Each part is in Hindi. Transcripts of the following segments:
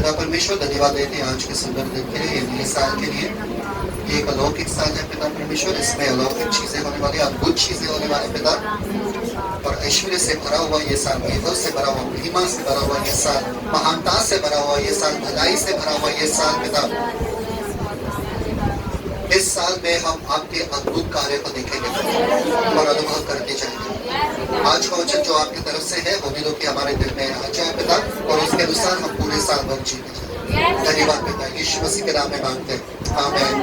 पिता परमेश्वर धन्यवाद देते हैं आज के सुंदर दिन के लिए, नए साल के लिए। ये एक अलौकिक साल है पिता परमेश्वर, इसमें अलौकिक चीजें होने वाली, अद्भुत चीजें होने वाली पिता। और ऐश्वर्य से भरा हुआ ये साल, वैभव से भरा हुआ, महिमा से भरा हुआ ये साल, महानता से भरा हुआ ये साल, भलाई से भरा हुआ ये साल पिता। इस साल में हम आपके अद्भुत कार्य को देखेंगे और अनुभव करते जाएंगे। आज का वचन जो आपकी तरफ से है होने दो कि हमारे दिल में आ जाए पिता, और उसके अनुसार हम पूरे साल भर जीते जाए। धन्यवाद पिता, यीशु मसीह के नाम में मांगते हैं, आमीन।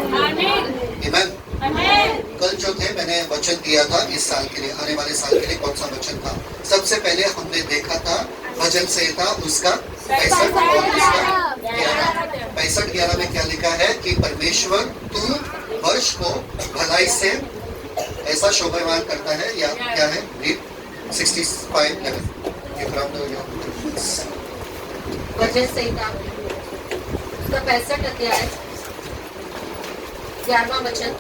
आमीन। कल जो थे मैंने वचन दिया था इस साल के लिए, आने वाले साल के लिए कौन सा वचन था। सबसे पहले हमने देखा था भजन संहिता उसका 65 और उसका 11 में क्या लिखा है कि परमेश्वर तू वर्ष को भलाई से ऐसा शोभायमान करता है, या क्या है, रीड 65:11। भजन संहिता उसका 65 अध्याय 11वां वचन।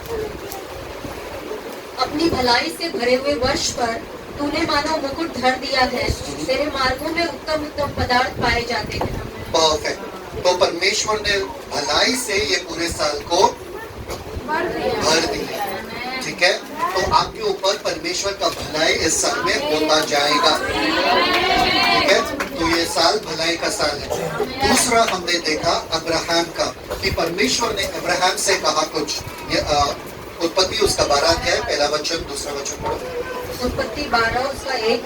अपनी भलाई से भरे हुए वर्ष पर तूने मानो मुकुट धर दिया है, तेरे मार्गों में उत्तम उत्तम पदार्थ पाए जाते हैं। परफेक्ट। तो परमेश्वर ने भलाई से ये पूरे साल को भर दिया, ठीक है। तो आपके ऊपर परमेश्वर का भलाई इस साल में होता जाएगा, ठीक है। तो ये साल भलाई का साल है। दूसरा हमने देखा अब्राहम का, कि परमेश्वर ने अब्राहम से कहा कुछ। उत्पत्ति उसका 12 अध्याय, पहला वचन, दूसरा वचन पढ़ो। उत्पत्ति 12 उसका 1।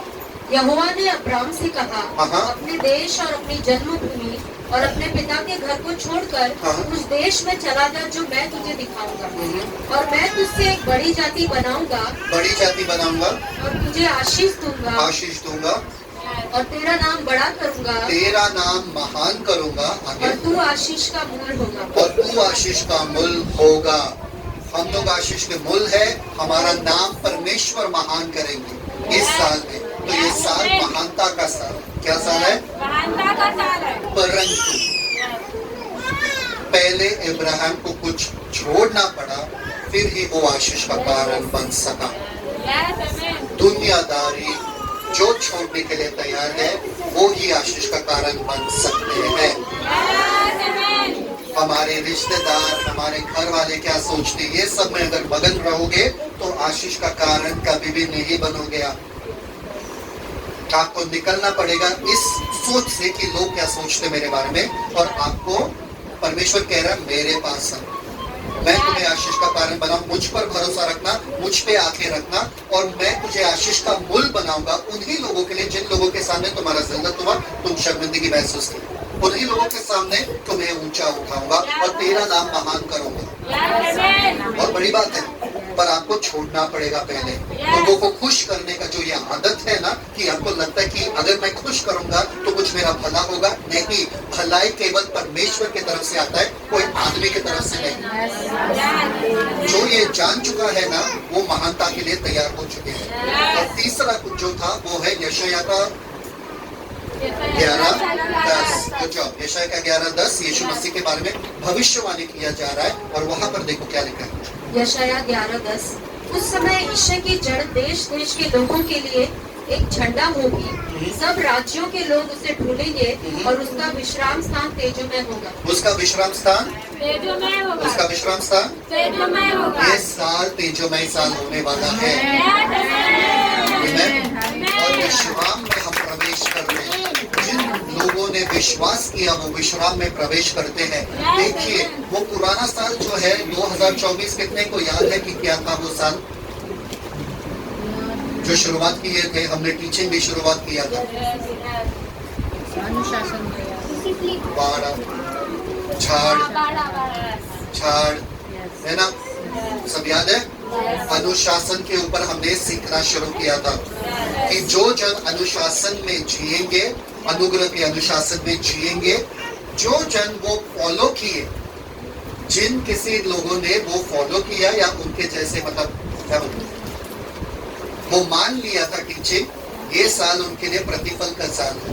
यहोवा ने अब्राहम से कहा, अपने देश और अपनी जन्मभूमि और अपने पिता के घर को छोड़कर उस देश में चला जा जो मैं तुझे दिखाऊंगा, और मैं तुझसे एक बड़ी जाति बनाऊंगा, और तुझे आशीष दूंगा, और तेरा नाम बड़ा करूंगा, तेरा नाम महान करूंगा, और तू आशीष का मूल होगा। हम लोग आशीष के मूल है, हमारा नाम परमेश्वर महान करेंगे इस साल में। तो ये साल महानता का साल, क्या साल है? महानता का साल है। परंतु पहले इब्राहिम को कुछ छोड़ना पड़ा, फिर ही वो आशीष का कारण बन सका। दुनियादारी जो छोड़ने के लिए तैयार है वो ही आशीष का कारण बन सकते हैं। हमारे रिश्तेदार, हमारे घर वाले क्या सोचते, ये सब में अगर मगन रहोगे तो आशीष का कारण कभी भी नहीं बनोगे। आपको निकलना पड़ेगा इस सोच से कि लोग क्या सोचते मेरे बारे में, और आपको परमेश्वर कह रहा है मेरे पास है, मैं तुम्हें आशीष का कारण बनाऊं। मुझ पर भरोसा रखना, मुझ पे आंखें रखना, और मैं तुझे आशीष का मूल बनाऊंगा उन्हीं लोगों के लिए जिन लोगों के सामने तुम्हारा जिल्लत हुआ, तुम शर्मिंदगी महसूस की, उन्हीं लोगों के सामने तुम्हें ऊंचा उठाऊंगा और तेरा नाम महान करूंगा। बहुत बड़ी बात है, पर आपको छोड़ना पड़ेगा पहले। लोगों को खुश करने का जो ये आदत है ना, कि आपको लगता है कि अगर मैं खुश करूंगा तो कुछ मेरा भला होगा, नहीं। भलाई केवल परमेश्वर की तरफ से आता है, कोई आदमी की तरफ से नहीं। जो ये जान चुका है ना, वो महानता के लिए तैयार हो चुके हैं। और तीसरा कुछ जो था वो है यशायाह का 11:10। यशायाह का 11:10 यीशु मसीह के बारे में भविष्यवाणी किया जा रहा है, और वहाँ पर देखो क्या लिखा है। यशायाह 11:10। उस समय ईश्वर की जड़ देश देश के लोगों के लिए एक झंडा होगी, सब राज्यों के लोग उसे ढूंढेंगे, और उसका विश्राम स्थान तेजोमय होगा। उसका विश्राम स्थान तेजोमय होगा। उसका विश्राम स्थान तेजोमय होगा। ये साल तेजोमय साल होने वाला है। और विश्राम में हम प्रवेश कर रहे हैं। जिन लोगों ने विश्वास किया वो विश्राम में प्रवेश करते हैं। देखिए वो पुराना साल जो है 2024, कितने को याद है कि क्या था वो साल जो शुरुआत किए थे? हमने टीचिंग भी शुरुआत किया था। बाढ़, झाड़ है ना, सब याद है। अनुशासन के ऊपर हमने सीखना शुरू किया था कि जो जन अनुशासन में जिएंगे, अनुग्रह के अनुशासन में जिएंगे, जो जन वो फॉलो किए, जिन किसी लोगों ने वो फॉलो किया या उनके जैसे, मतलब क्या मतलब, वो मान लिया था टीचिंग, ये साल उनके लिए प्रतिफल का साल है।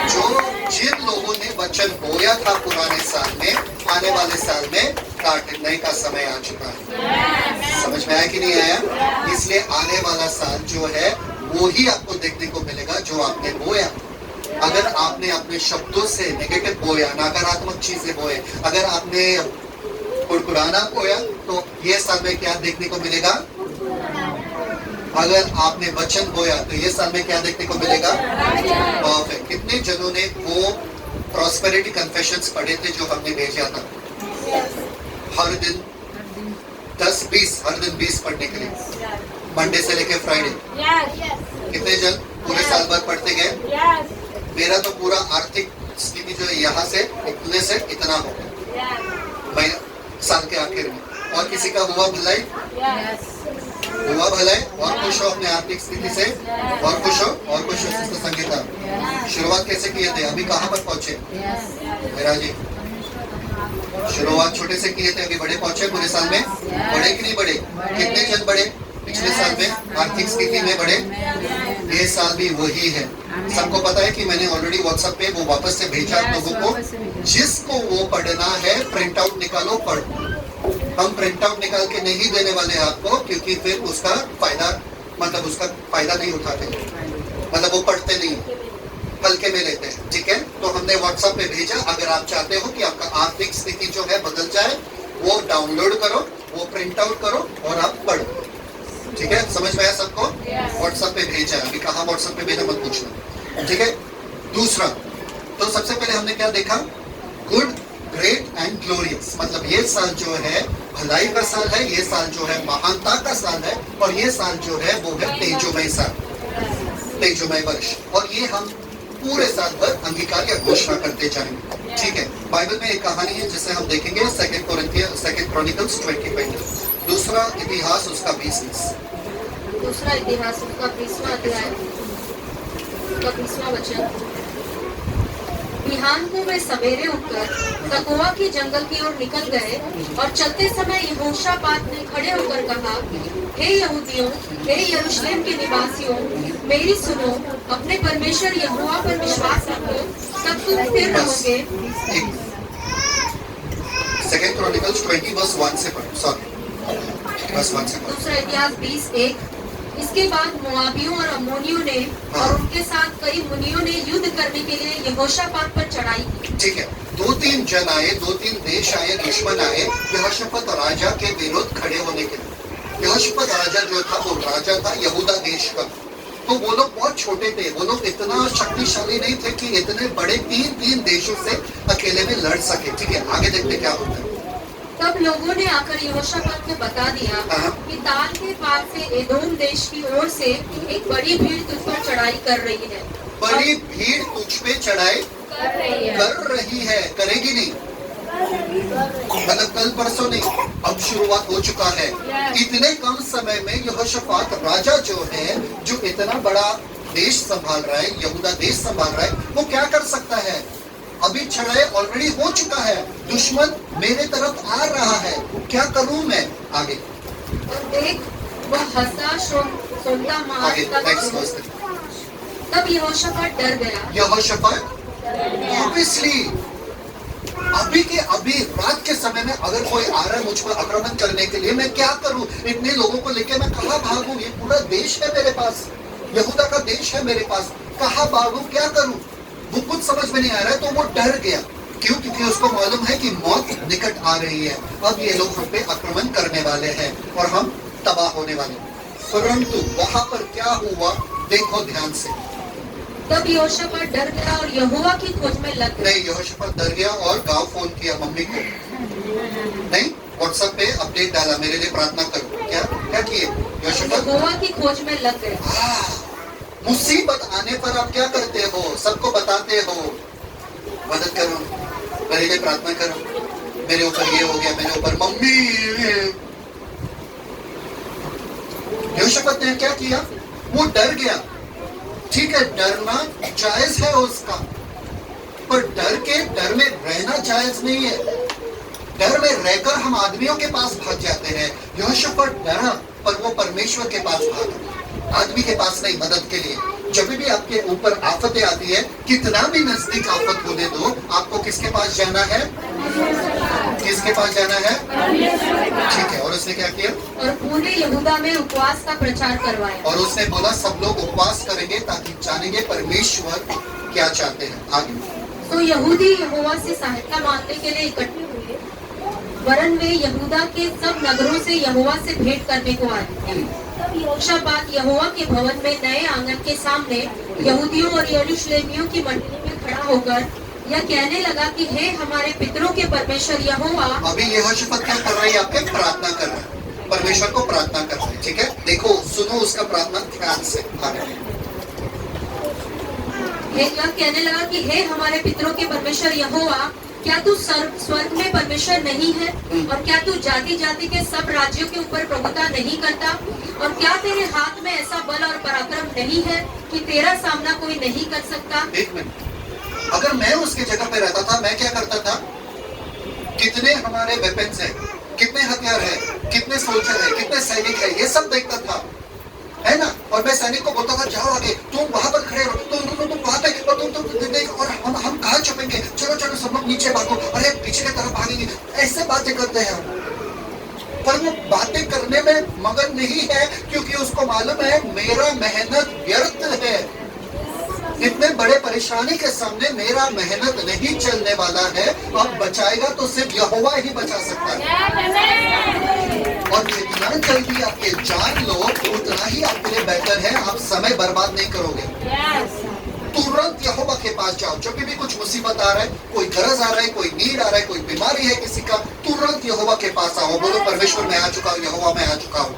जो जिन लोगों ने वचन बोया था पुराने साल में, आने वाले साल में काटने का समय आ चुका है। समझ में आया कि नहीं आया? इसलिए आने वाला साल जो है वो ही आपको देखने को मिलेगा जो आपने बोया। अगर आपने अपने शब्दों से नेगेटिव बोया, नकारात्मक चीजें बोए, अगर आपने कुरकुराना बोया, तो ये साल में क्या देखने को मिलेगा? अगर आपने वचन बोया तो ये साल में क्या देखने को मिलेगा? परफेक्ट। कितने जनों ने वो प्रॉस्पेरिटी कन्फेशंस पढ़े थे जो हमने भेजा था? हर दिन 10-20, हर दिन 20 पढ़ने के लिए, मंडे से लेके फ्राइडे। कितने जन पूरे साल भर पढ़ते गए? मेरा तो पूरा आर्थिक स्थिति जो है यहाँ से इतने से इतना हो गया साल के आखिर में। और किसी का हुआ भलाई? हुआ भलाई और खुश हो अपने आर्थिक स्थिति से, और खुश हो, और खुश हो। सिस्टर संगीता, शुरुआत कैसे किए थे, अभी कहाँ पर पहुंचे? मेरा जी, शुरुआत छोटे से किए थे, अभी बड़े पहुंचे पूरे साल में। बड़े कि नहीं बड़े? कितने जन बड़े पिछले साल में आर्थिक स्थिति में बड़े? ये साल भी वही है। सबको पता है कि मैंने ऑलरेडी व्हाट्सएप पे वो वापस से भेजा आप लोगों को। जिसको वो पढ़ना है प्रिंट आउट निकालो, पढ़ो। हम प्रिंट आउट निकाल के नहीं देने वाले आपको, क्योंकि फिर उसका फायदा नहीं उठाते, मतलब वो पढ़ते नहीं, हल्के में लेते हैं। ठीक है, तो हमने व्हाट्सएप पे भेजा। अगर आप चाहते हो कि आपका आर्थिक स्थिति जो है बदल जाए, वो डाउनलोड करो, वो प्रिंट आउट करो और आप पढ़ो। ठीक है, समझ में आया सबको? व्हाट्सएप पे भेजा, अभी कहाँ व्हाट्सएप पे भेजा मत पूछना। ठीक है, दूसरा, तो सबसे पहले हमने क्या देखा? Good, great and glorious. मतलब ये साल जो है भलाई का साल है, ये साल जो है महानता का साल है, और ये साल जो है वो है तेजोमय साल, तेजोमय वर्ष। और ये हम पूरे साल भर अंगीकार या घोषणा करते जाएंगे। ठीक है, बाइबल में एक कहानी है जिसे हम देखेंगे, 2 क्रॉनिकल्स 20:20। दूसरा इतिहास उसका 20। दूसरा इतिहास उसका 20वां अध्याय, उसका 20वां वचन। बिहान को वे सवेरे उठकर तकोआ के जंगल की ओर निकल गए, और चलते समय यहोशापात ने खड़े होकर कहा, हे यहूदियों, हे यरूशलेम के निवासियों, मेरी सुनो, अपने परमेश्वर यहोवा पर विश्वास रखो, तब तुम स्थिर रहोगे। 2 क्रॉनिकल्स 20:1 से पढ़ो, सॉरी, बस 1 से पढ़ो। दूसरा इतिहास 20:1। इसके बाद मोआबियों और अम्मोनियों ने और उनके साथ कई मुनियों ने युद्ध करने के लिए यहोशापात पर चढ़ाई की। ठीक है, 2-3 जन आए, 2-3 देश आए, दुश्मन आए यहोशापात राजा के विरुद्ध खड़े होने के लिए। यहोशापात राजा जो था वो राजा था यहूदा देश का। तो वो लोग बहुत छोटे थे, वो लोग इतना शक्तिशाली नहीं थे कि इतने बड़े 3 देशों से अकेले में लड़ सके। ठीक है, आगे देखते क्या होता है। तब लोगों ने आकर यहोशापात को बता दिया कि ताल के पार से एदोम देश की ओर से एक बड़ी भीड़ तुझ पर चढ़ाई कर रही है। बड़ी भीड़ तुझ पे चढ़ाई कर रही है, करेगी नहीं, मतलब कल परसों नहीं, अब शुरुआत हो चुका है। इतने कम समय में यहोशापात राजा जो है, जो इतना बड़ा देश संभाल रहा है, यहूदा देश संभाल रहा है, वो क्या कर सकता है? अभी चढ़ाई ऑलरेडी हो चुका है, दुश्मन मेरे तरफ आ रहा है, क्या करूं मैं? आगे और देख, वह हंसा सोता मार तब यहोशापात डर गया। यहोशापात ऑब्वियसली अभी के अभी रात के समय में अगर कोई आ रहा है मुझ पर आक्रमण करने के लिए, मैं क्या करूं? इतने लोगों को लेके मैं कहाँ भागूं? ये पूरा देश है मेरे पास, यहूदा का देश है मेरे पास, कहाँ भागूं, क्या करूं? वो कुछ समझ में नहीं आ रहा है, तो वो डर गया। क्यों? क्योंकि उसको मालूम है कि मौत निकट आ रही है, अब ये लोग हम पे आक्रमण करने वाले हैं और हम तबाह होने वाले। परंतु वहां पर क्या हुआ, देखो ध्यान से। तब यहोशापात डर गया और यहोवा की खोज में लग गया। नहीं, यहोशापात डर गया और गांव फोन किया मम्मी को, नहीं व्हाट्सएप पे अपडेट डाला, मेरे लिए प्रार्थना करो। क्या किए यहोशापात? यहोवा की खोज में लग गए। मुसीबत आने पर आप क्या करते हो? सबको बताते हो, मदद करो, मेरे लिए प्रार्थना करो, मेरे ऊपर ये हो गया, मेरे ऊपर मम्मी। यहोशापात ने क्या किया? वो डर गया। ठीक है, डरना जायज है उसका, पर डर में रहना जायज नहीं है। डर में रहकर हम आदमियों के पास भाग जाते हैं। यहोशापात डरा, पर वो परमेश्वर के पास भागा, आदमी के पास नहीं, मदद के लिए। जब भी आपके ऊपर आफतें आती है, कितना भी नजदीक आफत होने दो, आपको किसके पास जाना है? किसके पास जाना है? ठीक है, और उसने क्या किया? और पूरे यहूदा में उपवास का प्रचार करवाया। और उसने बोला सब लोग उपवास करेंगे ताकि जानेंगे परमेश्वर क्या चाहते हैं। आगे तो यहूदी यहोवा से सहायता मांगने के लिए इकट्ठे हुए, वरन वे यहूदा के सब नगरों से यहोवा से भेंट करने को आए। तब यहोशापात यहोवा के भवन में नए आंगन के सामने यहूदियों और यरूशलेमियों की मंडली में खड़ा होकर यह कहने लगा कि हे हमारे पितरों के परमेश्वर यहोवा। अभी यहोशापात क्या कर रही है? आपके प्रार्थना कर रहा है, परमेश्वर को प्रार्थना कर रहे हैं। ठीक है, देखो सुनो उसका प्रार्थना ध्यान से। आगे यह कहने लगा कि हे हमारे पितरों के परमेश्वर यहोवा, क्या तू स्वर्ग में परमेश्वर नहीं है? और क्या तू जाति जाति के सब राज्यों के ऊपर प्रभुता नहीं करता? और क्या तेरे हाथ में ऐसा बल और पराक्रम नहीं है कि तेरा सामना कोई नहीं कर सकता? एक मिनट, अगर मैं उसके जगह पे रहता था, मैं क्या करता था? कितने हमारे वेपन्स हैं, कितने हथियार हैं, कितने सोल्जर हैं, कितने सैनिक हैं, ये सब देखता था, है ना? और मैं सैनिक को बोलता था जाओ आगे, तुम वहां पर खड़े रहो, तुम वहां पे, तुम देख, और हम कहाँ छुपेंगे? चलो चलो सब लोग नीचे भागो, अरे पीछे की तरफ भागेंगे। ऐसे बातें करते हैं हम, पर वो बातें करने में मगन नहीं है, क्योंकि उसको मालूम है मेरा मेहनत व्यर्थ है। इतने बड़े परेशानी के सामने मेरा मेहनत नहीं चलने वाला है। अब बचाएगा तो सिर्फ यहोवा ही बचा सकता है। और जितना जल्दी आप ये जान लो, उतना ही आपके लिए बेहतर है। आप समय बर्बाद नहीं करोगे। तुरंत यहोवा के पास जाओ। जब भी कुछ मुसीबत आ रहा है, कोई गरज आ रहा है, कोई नीड आ रहा है, कोई बीमारी है किसी का, तुरंत यहोवा के पास आओ। बोलो परमेश्वर मैं आ चुका हूँ, यहोवा मैं आ चुका हूँ।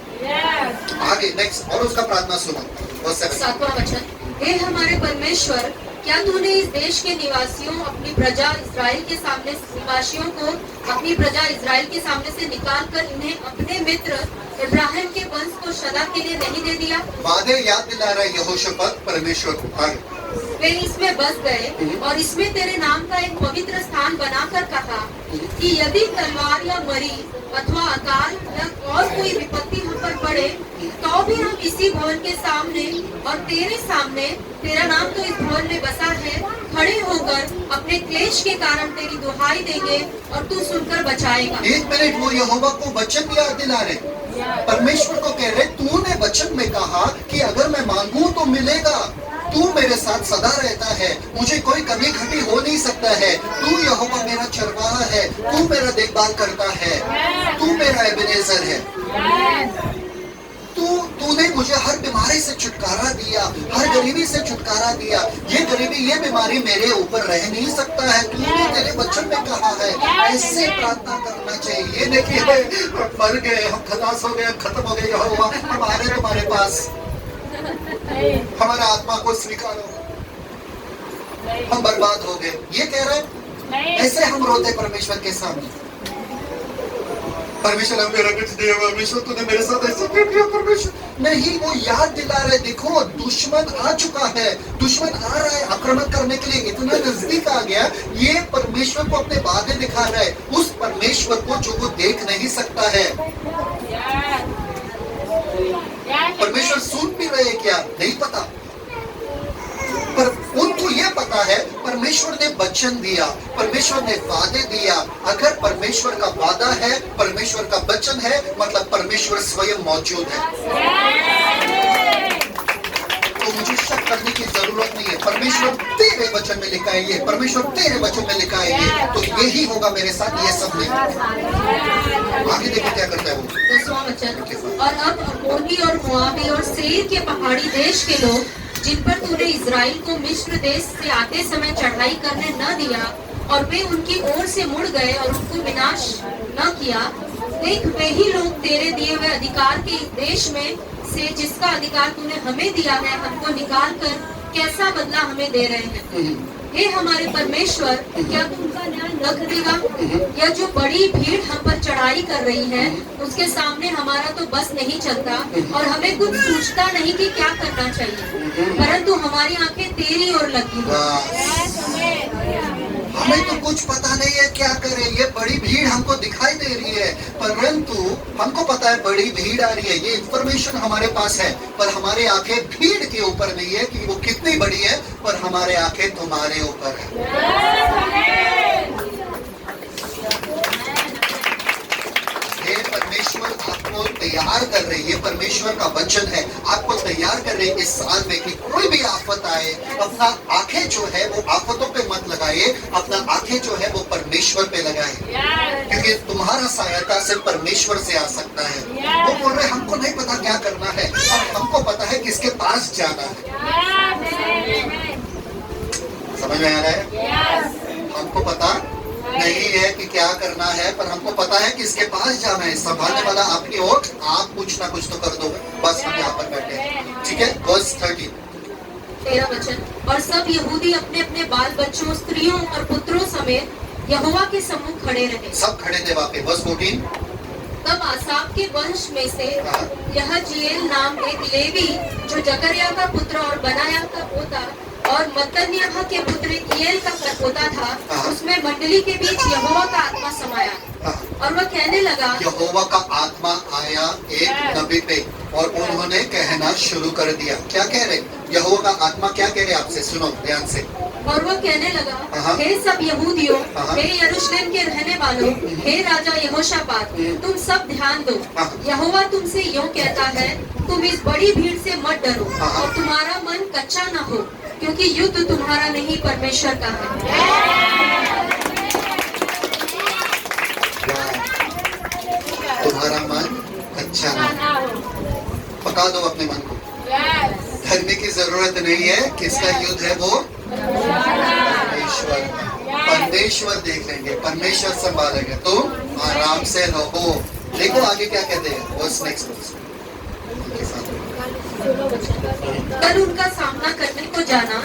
आगे नेक्स्ट, और उसका प्रार्थना सुनो। 7वां वचन, हे हमारे परमेश्वर, क्या तूने इस देश के निवासियों अपनी प्रजा इस्राएल के सामने निवासियों को अपनी प्रजा इस्राएल के सामने से निकाल कर इन्हें अपने मित्र इब्राहिम के वंश को सदा के लिए नहीं दे दिया? वादे याद दिला रहा है यहोशापात परमेश्वर को। आगे वे इसमें बस गए और इसमें तेरे नाम का एक पवित्र स्थान बनाकर कहा कि यदि तलवार या मरी अथवा अकाल या और कोई विपत्ति हम पर पड़े, तो भी हम इसी भवन के सामने और तेरे सामने, तेरा नाम तो इस भवन में बसा है, खड़े होकर अपने क्लेश के कारण तेरी दुहाई देंगे और तू सुनकर बचाएगा। एक मिनट, वो यहोवा को वचन याद दिला रहे, परमेश्वर को कह रहे तूने वचन में कहा कि अगर मैं मांगू तो मिलेगा, तू मेरे साथ सदा रहता है, मुझे कोई कमी घटी हो नहीं सकता है, तू यहोवा मेरा चरवाहा है, तू मेरा देखभाल करता है, तू मेरा एबेनेजर है। तूने मुझे हर बीमारी से छुटकारा दिया, हर गरीबी से छुटकारा दिया। ये गरीबी, ये बीमारी मेरे ऊपर रह नहीं सकता है, तूने तेरे वचन में कहा है। ऐसे प्रार्थना करना चाहिए। ये नहीं कि हम मर गए, हम खलास हो गए, हम खत्म हो गए, यहोवा हम आ रहे तुम्हारे पास, हमारा आत्मा को स्वीकारो, हम बर्बाद हो गए, ये कह रहे। ऐसे हम रोते परमेश्वर के सामने, परमेश्वर अब मेरा कुछ दिया, परमेश्वर तूने मेरे साथ ऐसा क्यों किया? परमेश्वर नहीं, वो याद दिला रहे, देखो दुश्मन आ चुका है, दुश्मन आ रहा है आक्रमण करने के लिए, इतना नजदीक आ गया। ये परमेश्वर को अपने वादे दिखा रहा है, उस परमेश्वर को जो वो देख नहीं सकता है। परमेश्वर सुन भी रहे क्या नहीं पता, पर उनको ये पता है परमेश्वर ने वचन दिया, परमेश्वर ने वादे दिया। अगर परमेश्वर का वादा है, परमेश्वर का वचन है, मतलब परमेश्वर स्वयं मौजूद है। तो मुझे शक करने की जरूरत नहीं है। परमेश्वर तेरे वचन में लिखा है ये, परमेश्वर तेरे वचन में लिखा है ये, तो यही होगा मेरे साथ, ये सब नहीं। आगे देखिए क्या करता है वो। 10वां वचन, और अब अम्मोनी और मोआबी और सेईर के पहाड़ी देश के लोग जिन पर तूने इज़राइल को मिस्र देश से आते समय चढ़ाई करने न दिया और वे उनकी ओर से मुड़ गए और उनको विनाश न किया, देख वे ही लोग तेरे दिए हुए अधिकार के इस देश में से जिसका अधिकार तूने हमें दिया है, हमको निकाल कर कैसा बदला हमें दे रहे हैं। हे हमारे परमेश्वर, क्या तू उनका न्याय न करेगा? या जो बड़ी भीड़ हम पर चढ़ाई कर रही है, उसके सामने हमारा तो बस नहीं चलता और हमें कुछ सूझता नहीं कि क्या करना चाहिए, परंतु हमारी आंखें तेरी ओर लगी हैं। हमें तो कुछ पता नहीं है क्या करें, ये बड़ी भीड़ हमको दिखाई दे रही है, परंतु हमको पता है बड़ी भीड़ आ रही है, ये इंफॉर्मेशन हमारे पास है, पर हमारी आंखें भीड़ के ऊपर नहीं है कि वो कितनी बड़ी है, पर हमारे आंखें तुम्हारे ऊपर है। हे परमेश्वर, आप आपको तैयार कर रही है, परमेश्वर का वचन है, आपको तैयार कर रही है इस साल में कि कोई भी आफत आए, अपना आंखें जो है वो आफतों पे मत लगाइए, अपना आंखें जो है वो परमेश्वर पे लगाए, क्योंकि तुम्हारा सहायता सिर्फ परमेश्वर से आ सकता है। वो बोल रहे हमको नहीं पता क्या करना है, और हमको पता है किसके पास जाना है। समझ में आ रहा है? हमको पता नहीं है कि क्या करना है, पर हमको पता है कि इसके पास जाना है। संभालने वाला आपकी ओर, आप कुछ ना कुछ तो कर दोगे। बस हम यहाँ पर बैठे हैं, ठीक है। वर्स 13 तेरा वचन, और सब यहूदी अपने अपने बाल बच्चों, स्त्रियों और पुत्रों समेत यहोवा के सम्मुख खड़े रहे। सब खड़े थे वहाँ पे। वर्स 14 तब आसाफ के वंश में से यह जिएल नाम एक लेवी, जो जकरिया का पुत्र और बनाया का पोता और मत्तन्याह के पुत्र ईएल का परपोता था, उसमें मंडली के बीच यहोवा का आत्मा समाया, और वह कहने लगा, यहोवा का आत्मा आया एक नबी पे, और उन्होंने कहना शुरू कर दिया। क्या कह रहे? यहोवा का आत्मा क्या कह रहे? आपसे सुनो ध्यान से। और वह कहने लगा, हे सब यहूदियों, हे यरूशलेम के रहने वालों, हे राजा यहोशापात, तुम सब ध्यान दो। यहोवा तुमसे यूं कहता है, तुम इस बड़ी भीड़ से मत डरो, और तुम्हारा मन कच्चा न हो, क्योंकि युद्ध तुम्हारा नहीं परमेश्वर का है। तुम्हारा मन कच्चा ना हो। पका दो अपने मन को। डरने की जरूरत नहीं है। किसका युद्ध है? वो परमेश्वर। परमेश्वर देख लेंगे, परमेश्वर संभालेंगे। तुम आराम से रहो। देखो आगे क्या कहते हैं। Verse next verse. कल उनका सामना करने को जाना,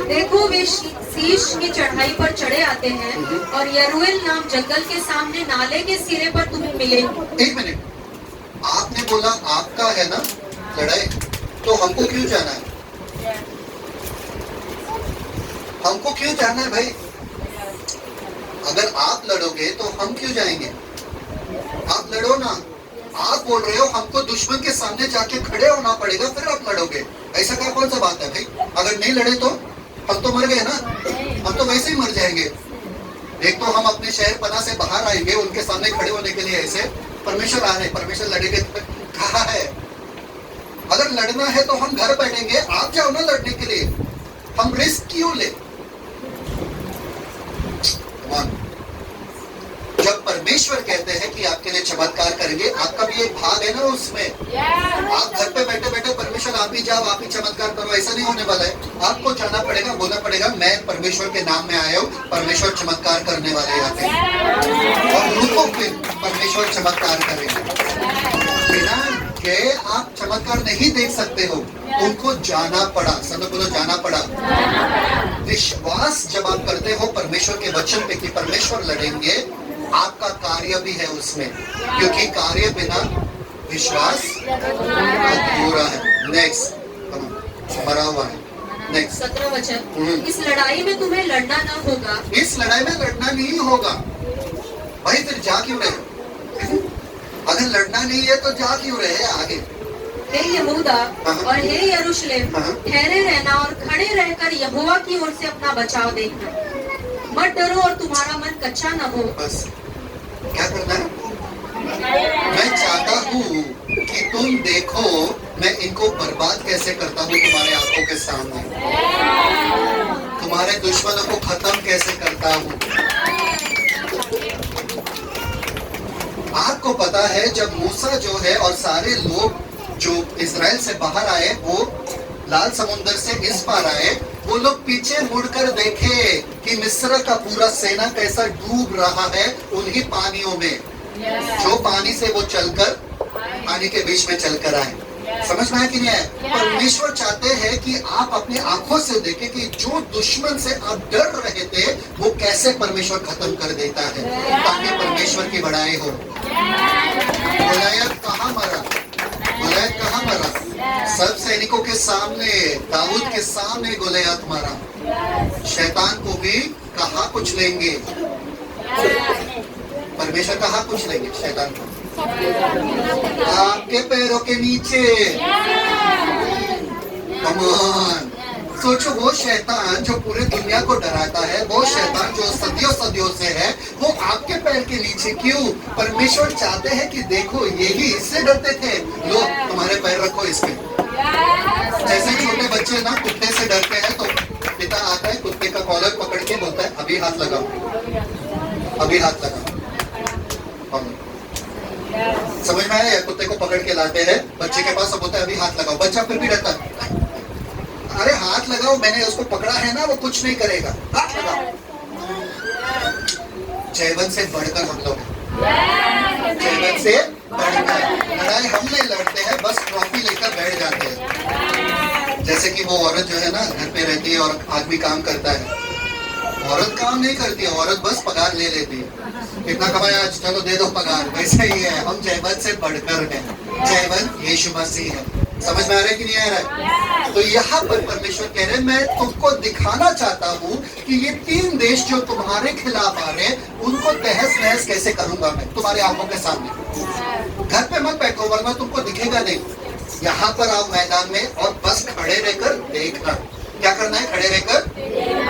देखो वे शीश की चढ़ाई पर चढ़े आते हैं, और यरूएल नाम जंगल के सामने नाले के सिरे पर तुम्हें मिलेंगे। एक मिनट, आपने बोला आपका है ना लड़ाई, तो हमको क्यों जाना है? हमको क्यों जाना है भाई? अगर आप लड़ोगे तो हम क्यों जाएंगे? आप लड़ो ना। आप बोल रहे हो हमको दुश्मन के सामने जाके खड़े होना पड़ेगा, फिर आप लड़ोगे। ऐसा क्या कौन सा बात है भाई? अगर नहीं लड़े तो हम तो मर गए ना, हम तो वैसे ही मर जाएंगे। एक तो हम अपने शहर पना से बाहर आएंगे उनके सामने खड़े होने के लिए, ऐसे परमेश्वर आ रहे, परमेश्वर लड़ेंगे कहा है? अगर लड़ना है तो हम घर बैठेंगे, आप जाओ ना लड़ने के लिए। हम रिस्क क्यों ले? जब परमेश्वर कहते हैं कि आपके लिए चमत्कार करेंगे, आपका भी एक भाग है ना उसमें। आप घर पे बैठे बैठे परमेश्वर आप ही जाओ, आप ही चमत्कार करो, ऐसा नहीं होने वाला है। आपको जाना पड़ेगा, बोलना पड़ेगा मैं परमेश्वर के नाम में आया हूँ, परमेश्वर चमत्कार करने वाले यहाँ पे, और उनको फिर परमेश्वर चमत्कार करेंगे। बिना गए आप चमत्कार नहीं देख सकते हो। उनको जाना पड़ा। सब बोलो जाना पड़ा। विश्वास जब आप करते हो परमेश्वर के वचन पे कि परमेश्वर लड़ेंगे, आपका कार्य भी है उसमें, क्योंकि कार्य बिना विश्वास अधूरा है। नेक्स्ट मरा हुआ है। नेक्स्ट 17 वचन, इस लड़ाई में तुम्हें लड़ना न होगा। इस लड़ाई में लड़ना नहीं होगा भाई, फिर जा क्यों रहे? अगर लड़ना नहीं है तो जा क्यों रहे? आगे हे यहूदा और हे यरूशलेम, ठहरे रहना और खड़े रहकर यहोवा की ओर से अपना बचाव देखना। मत डरो और तुम्हारा मन कच्चा न हो। बस क्या करना है? मैं चाहता हूँ कि तुम देखो मैं इनको बर्बाद कैसे करता हूँ तुम्हारे आंखों के सामने, तुम्हारे दुश्मनों को खत्म कैसे करता हूँ। आपको पता है जब मूसा जो है और सारे लोग जो इजराइल से बाहर आए, वो लाल समुद्र से इस पार आए, वो लोग पीछे मुड़कर देखे कि मिस्र का पूरा सेना कैसा डूब रहा है उन्हीं पानियों में, जो पानी से वो चलकर पानी के बीच में चलकर आए। समझ में आया कि नहीं आया? परमेश्वर चाहते हैं कि आप अपनी आंखों से देखें कि जो दुश्मन से आप डर रहे थे वो कैसे परमेश्वर खत्म कर देता है, ताकि परमेश्वर की बड़ाई हो। गोलियत कहाँ मरा? गोलियत कहाँ मरा? सब सैनिकों के सामने, दाऊद के सामने गोलियत मरा। शैतान को भी कहाँ कुछ लेंगे? परमेश्वर कहाँ कुछ लेंगे शैतान को? आपके पैरों के नीचे। कम ऑन, सोचो वो शैतान जो पूरे दुनिया को डराता है, वो शैतान जो सदियों सदियों से है, वो आपके पैर के नीचे क्यों? परमेश्वर चाहते हैं कि देखो यही इससे डरते थे, लो तुम्हारे पैर रखो इस पे। जैसे छोटे बच्चे ना कुत्ते से डरते हैं तो पिता आता है, कुत्ते का कॉलर पकड़ के बोलता है अभी हाथ लगाओ, अभी हाथ लगाओ। समझ में आया? कुत्ते को पकड़ के लाते हैं बच्चे के पास, अब बोलता है अभी हाथ लगाओ, बच्चा फिर भी डरता है, अरे हाथ लगाओ, मैंने उसको पकड़ा है ना, वो कुछ नहीं करेगा, हाथ लगाओ। जैवन से बढ़कर हम लोग, जैवन से बढ़कर लड़ाई हम नहीं लड़ते हैं, बस ट्रॉफी लेकर बैठ जाते हैं। जैसे कि वो औरत जो है ना घर पे रहती है और आदमी काम करता है, औरत काम नहीं करती है, औरत बस पगार ले लेती है, कितना कमाया आज, चलो दे दो पगार। वैसे ही है, हम जैवन से बढ़कर हैं, जैवन यीशु मसीह है। समझ में आ रहा है कि नहीं आ रहा है? तो यहाँ पर परमेश्वर कह रहे हैं मैं तुमको दिखाना चाहता हूँ कि ये 3 देश जो तुम्हारे खिलाफ आ रहे हैं उनको तहस नहस कैसे करूंगा मैं तुम्हारे आंखों के सामने। घर पे मत बैठो वरना तुमको दिखेगा नहीं, यहाँ पर आओ मैदान में और बस खड़े रहकर देखना। क्या करना है? खड़े रहकर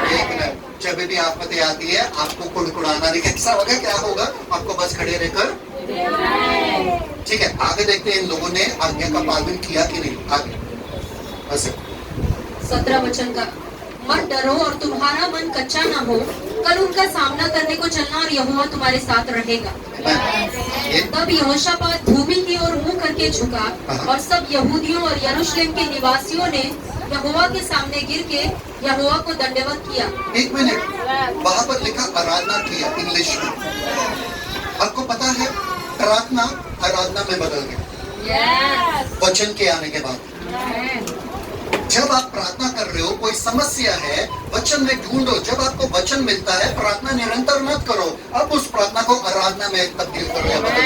देखना। जब भी आपत्ति आती है आपको कुड़कुड़ाना नहीं, कैसा होगा, क्या होगा, आपको बस खड़े रहकर। ठीक है, आगे देखते हैं इन लोगों ने आज्ञा का पालन किया कि नहीं। आगे बस 17 वचन का, मत डरो और तुम्हारा मन कच्चा ना हो, कल उनका सामना करने को चलना और यहोवा तुम्हारे साथ रहेगा। तब यहोशापात भूमि की ओर मुंह करके झुका और सब यहूदियों और यरूशलेम के निवासियों ने यहोवा के सामने गिर के यहोवा को दंडवत किया। 1 मिनट, वहां पर लिखा आराधना किया इंग्लिश में। आपको पता है प्रार्थना आराधना में बदल गया वचन के आने के बाद। जब आप प्रार्थना कर रहे हो, कोई समस्या है, वचन में ढूंढो, जब आपको वचन मिलता है प्रार्थना निरंतर मत करो, अब उस प्रार्थना को आराधना में तब्दील करो या बदलो।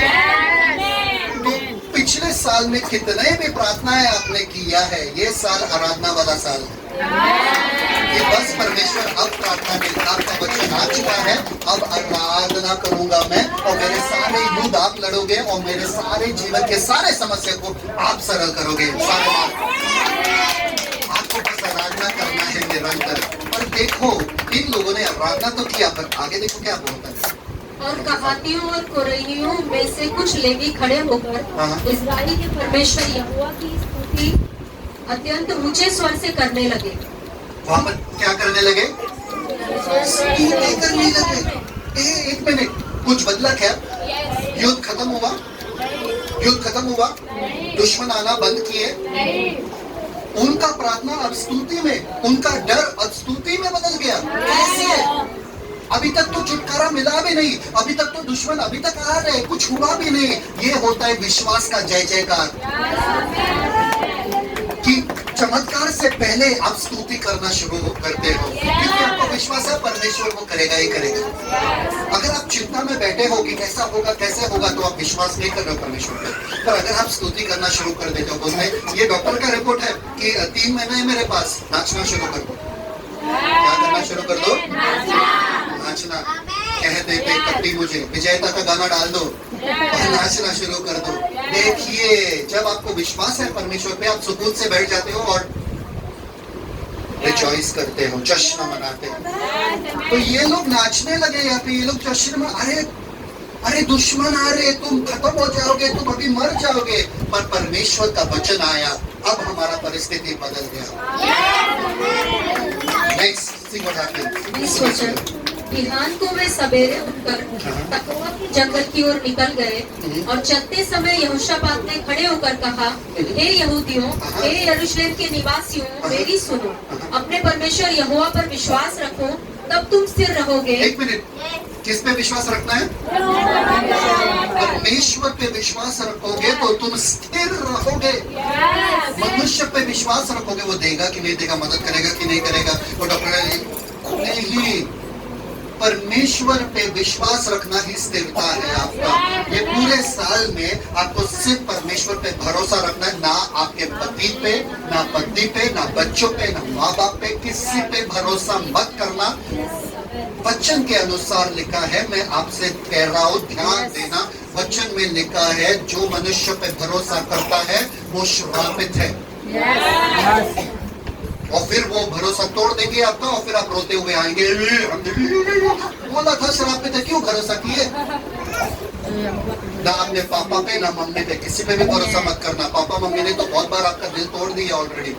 तो पिछले साल में कितने भी प्रार्थनाएं आपने किया है, ये साल आराधना वाला साल है। कि बस परमेश्वर अब प्रार्थना में आपका वचन आ चुका है, अब आराधना करूंगा मैं और मेरे सारे युद्ध आप लड़ोगे और मेरे सारे जीवन के सारे समस्या को आप सरल करोगे। सारे आपको बस आराधना करना है निरंतर। और देखो इन लोगों ने आराधना तो किया, पर आगे देखो क्या बोलता है। और कहातियों और कोरैनियों में से कुछ लेवी खड़े होकर इस्राएल के परमेश्वर यहोवा की स्तुति अत्यंत ऊंचे स्वर से करने लगे। वहां पर क्या करने लगे? स्तुति करने लगे। एक मिनट, कुछ बदला क्या? युद्ध खत्म हुआ? युद्ध खत्म हुआ? दुश्मन आना बंद किए? उनका प्रार्थना अब स्तुति में, उनका डर अब स्तुति में बदल गया। कैसे? अभी तक तो छुटकारा मिला भी नहीं, अभी तक तो दुश्मन अभी तक आ रहे, कुछ हुआ भी नहीं। ये होता है विश्वास का जय जयकार, कि चमत्कार से पहले आप स्तुति करना शुरू करते हो, क्योंकि आपको विश्वास है परमेश्वर वो करेगा ही करेगा। अगर आप चिंता में बैठे हो कि कैसा होगा कैसे होगा, तो आप विश्वास नहीं कर रहे हो परमेश्वर पे। पर अगर आप स्तुति करना शुरू कर देते हो, बोलते ये डॉक्टर का रिपोर्ट है कि 3 महीने है मेरे पास, नाचना शुरू कर दो। क्या करना शुरू कर दो? नाचना। कह देते कपटी मुझे विजेता का गाना डाल दो और नाचना शुरू कर दो। देखिए जब आपको विश्वास है परमेश्वर पे, आप सुकून से बैठ जाते हो और रिजॉइस करते हो, जश्न मनाते हो। तो ये लोग नाचने लगे यहाँ पे, ये लोग जश्न में, अरे दुश्मन आ रहे, तुम खत्म हो जाओगे, तुम अभी मर जाओगे। पर परमेश्वर का वचन आया, अब हमारा परिस्थिति बदल गया। Next see what happened. बिहान को वे सवेरे उठकर तकोआ के जंगल की ओर निकल गए और चलते समय यहोशापात ने खड़े होकर कहा, हे यहूदियों, हे यरूशलेम के निवासियों, मेरी सुनो, अपने परमेश्वर यहोवा पर विश्वास रखो, तब तुम स्थिर रहोगे। 1 मिनट, किस पे विश्वास रखना है? परमेश्वर पे विश्वास रखोगे तो तुम स्थिर रहोगे। मनुष्य पे विश्वास रखोगे, वो देगा कि नहीं देगा, मदद करेगा कि नहीं करेगा, वो डॉक्टर नहीं। परमेश्वर पे विश्वास रखना ही स्थिरता है आपका। ये पूरे साल में आपको सिर्फ परमेश्वर पे भरोसा रखना है, ना आपके पति पे, ना पत्नी पे, ना बच्चों पे, ना माँ बाप पे, किसी पे भरोसा मत करना। वचन के अनुसार लिखा है, मैं आपसे कह रहा हूँ ध्यान देना, वचन में लिखा है जो मनुष्य पे भरोसा करता है वो श्रापित है। और फिर वो भरोसा तोड़ देंगे आपका और फिर आप रोते हुए आएंगे, बोला था शराब पे थे, क्यों भरोसा किए? ना आपने पापा पे ना मम्मी पे, किसी पे भी भरोसा मत करना। पापा मम्मी ने तो बहुत बार आपका दिल तोड़ दिया ऑलरेडी।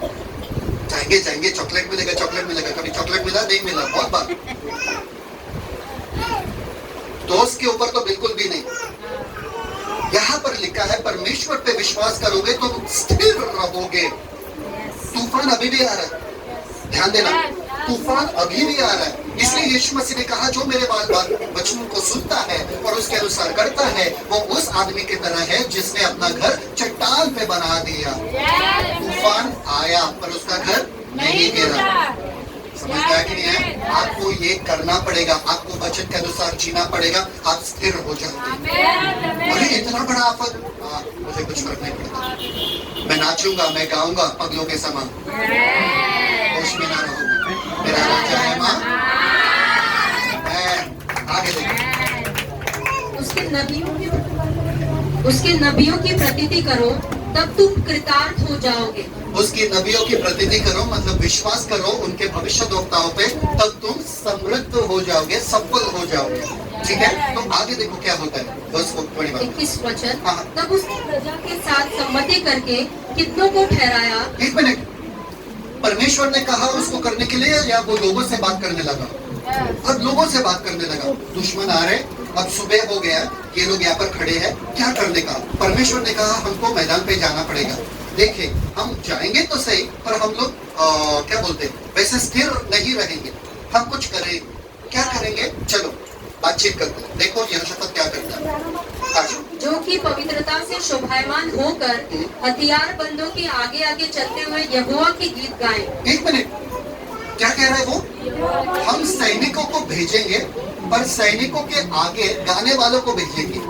जाएंगे जाएंगे, चॉकलेट मिलेगा, चॉकलेट मिलेगा, कभी चॉकलेट मिला नहीं मिला, बहुत बार। दोस्त के ऊपर तो बिल्कुल भी नहीं। यहाँ पर लिखा है परमेश्वर पे विश्वास करोगे तो स्थिर रहोगे। तूफान अभी भी आ रहा है, ध्यान देना, तूफान अभी भी आ रहा है। इसलिए यीशु मसीह ने कहा जो मेरे वचनों को सुनता है और उसके अनुसार करता है वो उस आदमी की तरह है जिसने अपना घर चट्टान पे बना दिया। तूफान आया पर उसका घर नहीं गिरा। समझ गया कि नहीं है? आपको ये करना पड़ेगा, आपको वचन के अनुसार जीना पड़ेगा, आप स्थिर हो जाते हैं। अरे इतना बड़ा आफत, मुझे कुछ फर्क नहीं पड़ता, मैं नाचूंगा, मैं गाऊंगा पगलों के समान, होश में ना रहूंगा, मेरा राजा है माँ। आगे देखो, उसके नबियों की प्रतीति करो तब तुम कृतार्थ हो जाओगे। उसकी नबियों की प्रतीति करो मतलब विश्वास करो उनके भविष्यद्वक्ताओं पे, तब तुम समृद्ध हो जाओगे, सफल हो जाओगे। ठीक है, तो आगे देखो क्या होता है। वर्स 21 वचन, हाँ। तब उसने प्रजा के साथ सम्मति करके कितनों को ठहराया। एक मिनट, परमेश्वर ने कहा उसको करने के लिए या वो लोगों से बात करने लगा? अब लोगों से बात करने लगा। दुश्मन आ रहे, अब सुबह हो गया, ये लोग यहाँ पर खड़े हैं, क्या करने का? परमेश्वर ने कहा हमको मैदान पे जाना पड़ेगा। देखिए हम जाएंगे तो सही, पर हम लोग क्या बोलते हैं, वैसे स्थिर नहीं रहेंगे, हम कुछ करें। क्या करेंगे? चलो बातचीत करते हैं। देखो यहोशापात क्या करता है। आज जो कि पवित्रता से शोभायमान होकर हथियार बंदों के आगे आगे चलते हुए यहोवा के गीत गाएं। एक मिनट, क्या कह रहा है वो? हम सैनिकों को भेजेंगे पर सैनिकों के आगे गाने वालों को भेजेंगे।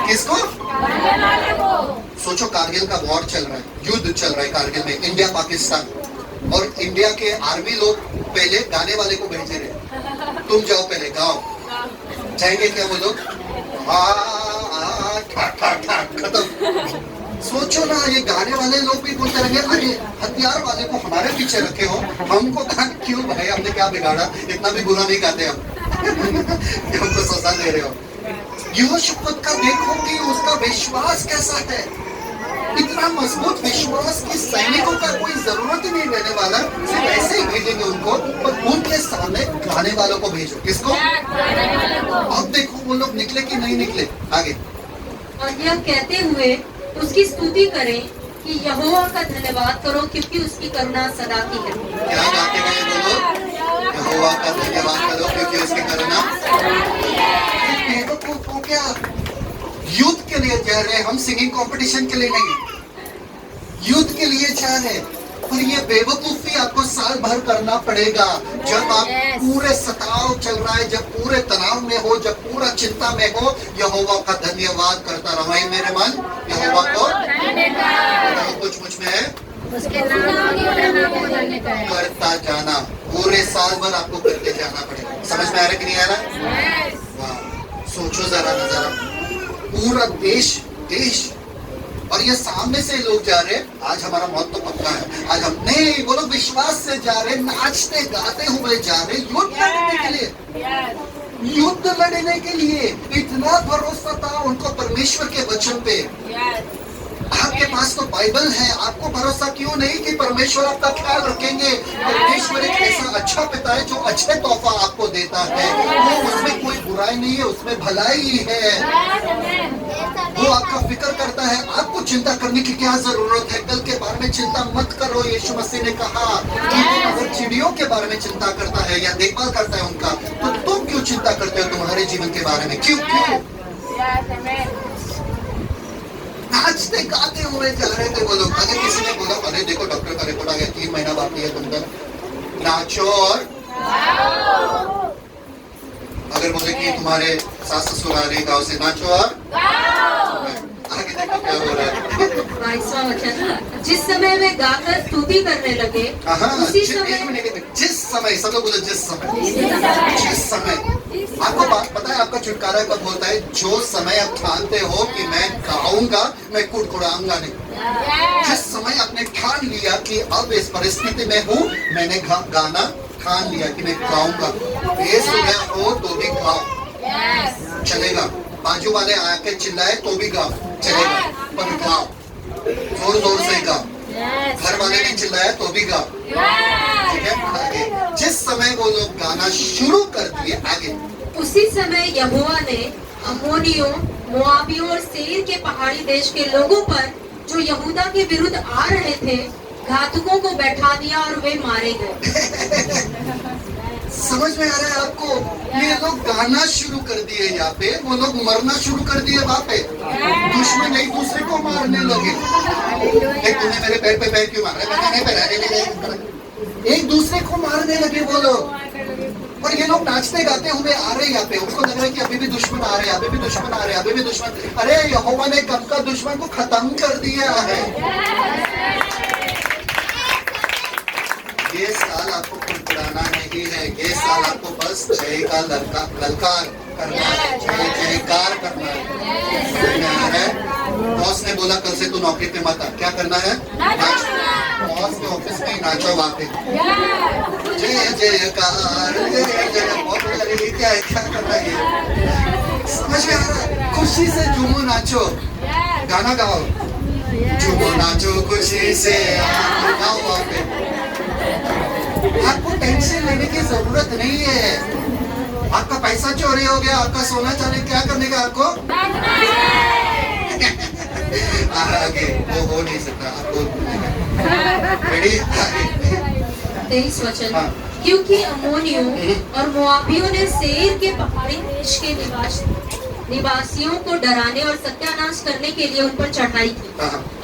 किसको? सोचो कारगिल का वॉर चल रहा है, युद्ध चल रहा है कारगिल में, इंडिया पाकिस्तान, और इंडिया के आर्मी लोग पहले गाने वाले को भेजे रहे, तुम जाओ पहले गाओ। जाएंगे क्या वो लोग? खत्म। सोचो ना, ये गाने वाले लोग भी बोलते रहेंगे अरे हथियार वाले को हमारे पीछे रखे हो, हमको क्यों भाई, हमने क्या बिगाड़ा, इतना भी बुरा नहीं गाते हम। हमको सजा दे रहे हो। यहोशापात का देखो कि उसका विश्वास कैसा है, इतना मजबूत विश्वास कि सैनिकों का कोई जरूरत ही नहीं रहने वाला, सिर्फ ऐसे ही भेजेंगे उनको, पर उनके सामने गाने वालों को भेजो। किसको? अब देखो वो लोग निकले कि नहीं निकले। आगे, और यह कहते हुए उसकी स्तुति करें कि यहोवा का धन्यवाद करो क्योंकि उसकी करुणा सदा की है। क्या गाते गए वो लोग? यहोवा का धन्यवाद करो क्योंकि उसकी करुणा। बेवकूफ हो क्या? युद्ध के लिए जा रहे हैं हम, सिंगिंग कंपटीशन के लिए नहीं, युद्ध के लिए जा रहे हैं। पर ये बेवकूफी आपको साल भर करना पड़ेगा। जब आप पूरे सताव चल रहा है, जब पूरे तनाव में हो, जब पूरा चिंता में हो, यहोवा का धन्यवाद करता रहो। हे मेरे मन, यहोवा को कुछ मुझ में है करता जाना, पूरे साल भर आपको करते जाना पड़ेगा। समझ में आ रहा कि नहीं आ रहा? वाह, सोचो जरा नजारा, पूरा देश और ये सामने से लोग जा रहे हैं, आज हमारा मौत तो पक्का है, आज हम नहीं, वो लोग विश्वास से जा रहे, नाचते गाते हुए जा रहे, युद्ध लड़ने के लिए, युद्ध लड़ने के लिए। इतना भरोसा था उनको परमेश्वर के वचन पे। आपके पास तो बाइबल है, आपको भरोसा क्यों नहीं कि परमेश्वर आपका ख्याल रखेंगे? परमेश्वर एक ऐसा अच्छा पिता है जो अच्छे तोहफा आपको देता है, वो उसमें कोई बुराई नहीं है, उसमें भलाई है। वो आपका फिक्र करता है, आपको चिंता करने की क्या जरूरत है? कल के बारे में चिंता मत करो, यीशु मसीह ने कहा। अगर चिड़ियों के बारे में चिंता करता है या देखभाल करता है उनका, तो तुम क्यों चिंता करते हो तुम्हारे जीवन के बारे में? क्यों? नाचते गाते हुए जा रहे थे वो लोग। अगर किसी ने बोला अरे देखो डॉक्टर का रिपोर्ट आ गया, 3 महीना बाकी है तुमका, नाचो और अगर बोले कि तुम्हारे सास ससुर आ रहे गाँव से, नाचो और आगे देखो क्या हो रहा है। 22वां वचन, जिस समय वे गाकर स्तुति करने लगे उसी समय जिस समय, सब लोग बोले जिस समय आपको बात पता है आपका छुटकारा कब होता है? जो समय आप ठानते हो कि मैं गाऊंगा, मैं कुड़कुड़ाऊंगा नहीं। जिस समय आपने ठान लिया कि अब इस परिस्थिति में हूँ, मैंने गाना ठान लिया कि मैं गाऊंगा। ये सुबह हो तो भी गाओ, चलेगा। बाजू वाले आके चिल्लाए तो भी गाओ, चलेगा, पर गाओ, जोर जोर से गाओ। घर वाले ने चिल्लाया तो भी गाओ, ठीक है। आगे जिस समय वो लोग गाना शुरू कर दिए, आगे उसी समय यहोवा ने अम्मोनियों, मोआबियों और सेईर के पहाड़ी देश के लोगों पर जो यहूदा के विरुद्ध आ रहे थे, घातकों को बैठा दिया और वे मारे गए। समझ में आ रहा है आपको? ये लोग गाना शुरू कर दिए, यहाँ पे वो लोग मरना शुरू कर दिए। वहाँ पे दुश्मन एक दूसरे को मारने लगे। तूने मेरे पैर पे पैर क्यों मारा? एक दूसरे को मारने लगे वो लोग। और ये लोग नाचते गाते हुए आ रहे यहाँ पे। उनको लग रहा है कि अभी भी दुश्मन आ रहे हैं, अभी भी दुश्मन आ रहे हैं, अभी भी दुश्मन। अरे यहोवा ने कब का दुश्मन को खत्म कर दिया है। ये साल आपको कुड़कुड़ाना नहीं है, ये साल आपको बस जय का ललकार करना है, जय जयकार करना है। बॉस ने बोला कल से तू नौकरी पे मत आ, क्या करना है? बॉस के ऑफिस में नाचो वहाँ पे, जय जयकार, जय जय। बहुत क्या है, क्या करना है? समझ में आ रहा है? खुशी से झूमो, नाचो, गाना गाओ, झूमो नाचो खुशी से, गाओ वहाँ पे। आपको टेंशन लेने की जरूरत नहीं है। आपका पैसा चोरी हो गया, आपका सोना चांदी, क्या करने का आपको? आगे वो हो नहीं सकता आपको। रेडी? 23 वचन। क्योंकि अम्मोनियों और मोआबियों ने सेईर के पहाड़ी देश के निवासियों को डराने और सत्यानाश करने के लिए उन पर चढ़ाई की।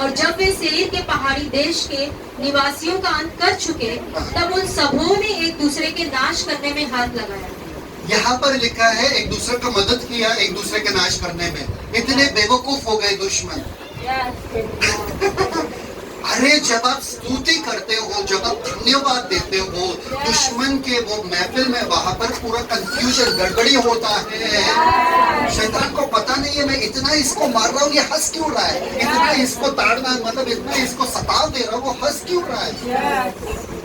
और जब वे सेईर के पहाड़ी देश के निवासियों का अंत कर चुके, तब उन सबों ने एक दूसरे के नाश करने में हाथ लगाया। यहाँ पर लिखा है एक दूसरे को मदद किया, एक दूसरे के नाश करने में। इतने बेवकूफ हो गए दुश्मन। अरे जब आप स्तुति करते हो, जब आप धन्यवाद देते हो, दुश्मन के वो महफिल में वहां पर पूरा कंफ्यूजन, गड़बड़ी होता है। शैतान को पता नहीं है मैं इतना इसको मार रहा हूँ, ये हंस क्यों रहा है? इतना इसको ताड़ना, मतलब इतना इसको सताव दे रहा हूँ, वो हंस क्यों रहा है?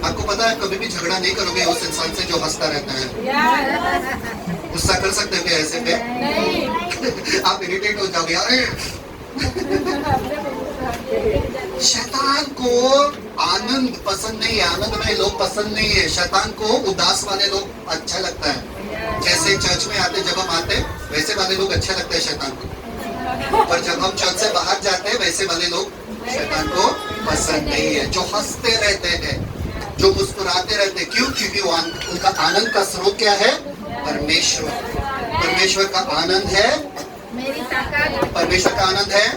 आपको पता है कभी भी झगड़ा नहीं करोगे उस इंसान से जो हंसता रहता है। गुस्सा कर सकते हो क्या ऐसे पे? आप इरिटेट हो जाओगे। अरे शैतान को आनंद पसंद नहीं है, आनंदमय लोग पसंद नहीं है। शैतान को उदास वाले लोग अच्छा लगता है। जैसे चर्च में आते, जब हम आते वैसे वाले लोग अच्छा लगता है शैतान को। पर जब हम चर्च से बाहर जाते हैं वैसे वाले लोग शैतान को पसंद नहीं है। जो हंसते रहते हैं, जो मुस्कुराते रहते हैं। क्यों? क्योंकि उनका आनंद का स्रोत क्या है? परमेश्वर। परमेश्वर का आनंद है, परमेश्वर का आनंद है।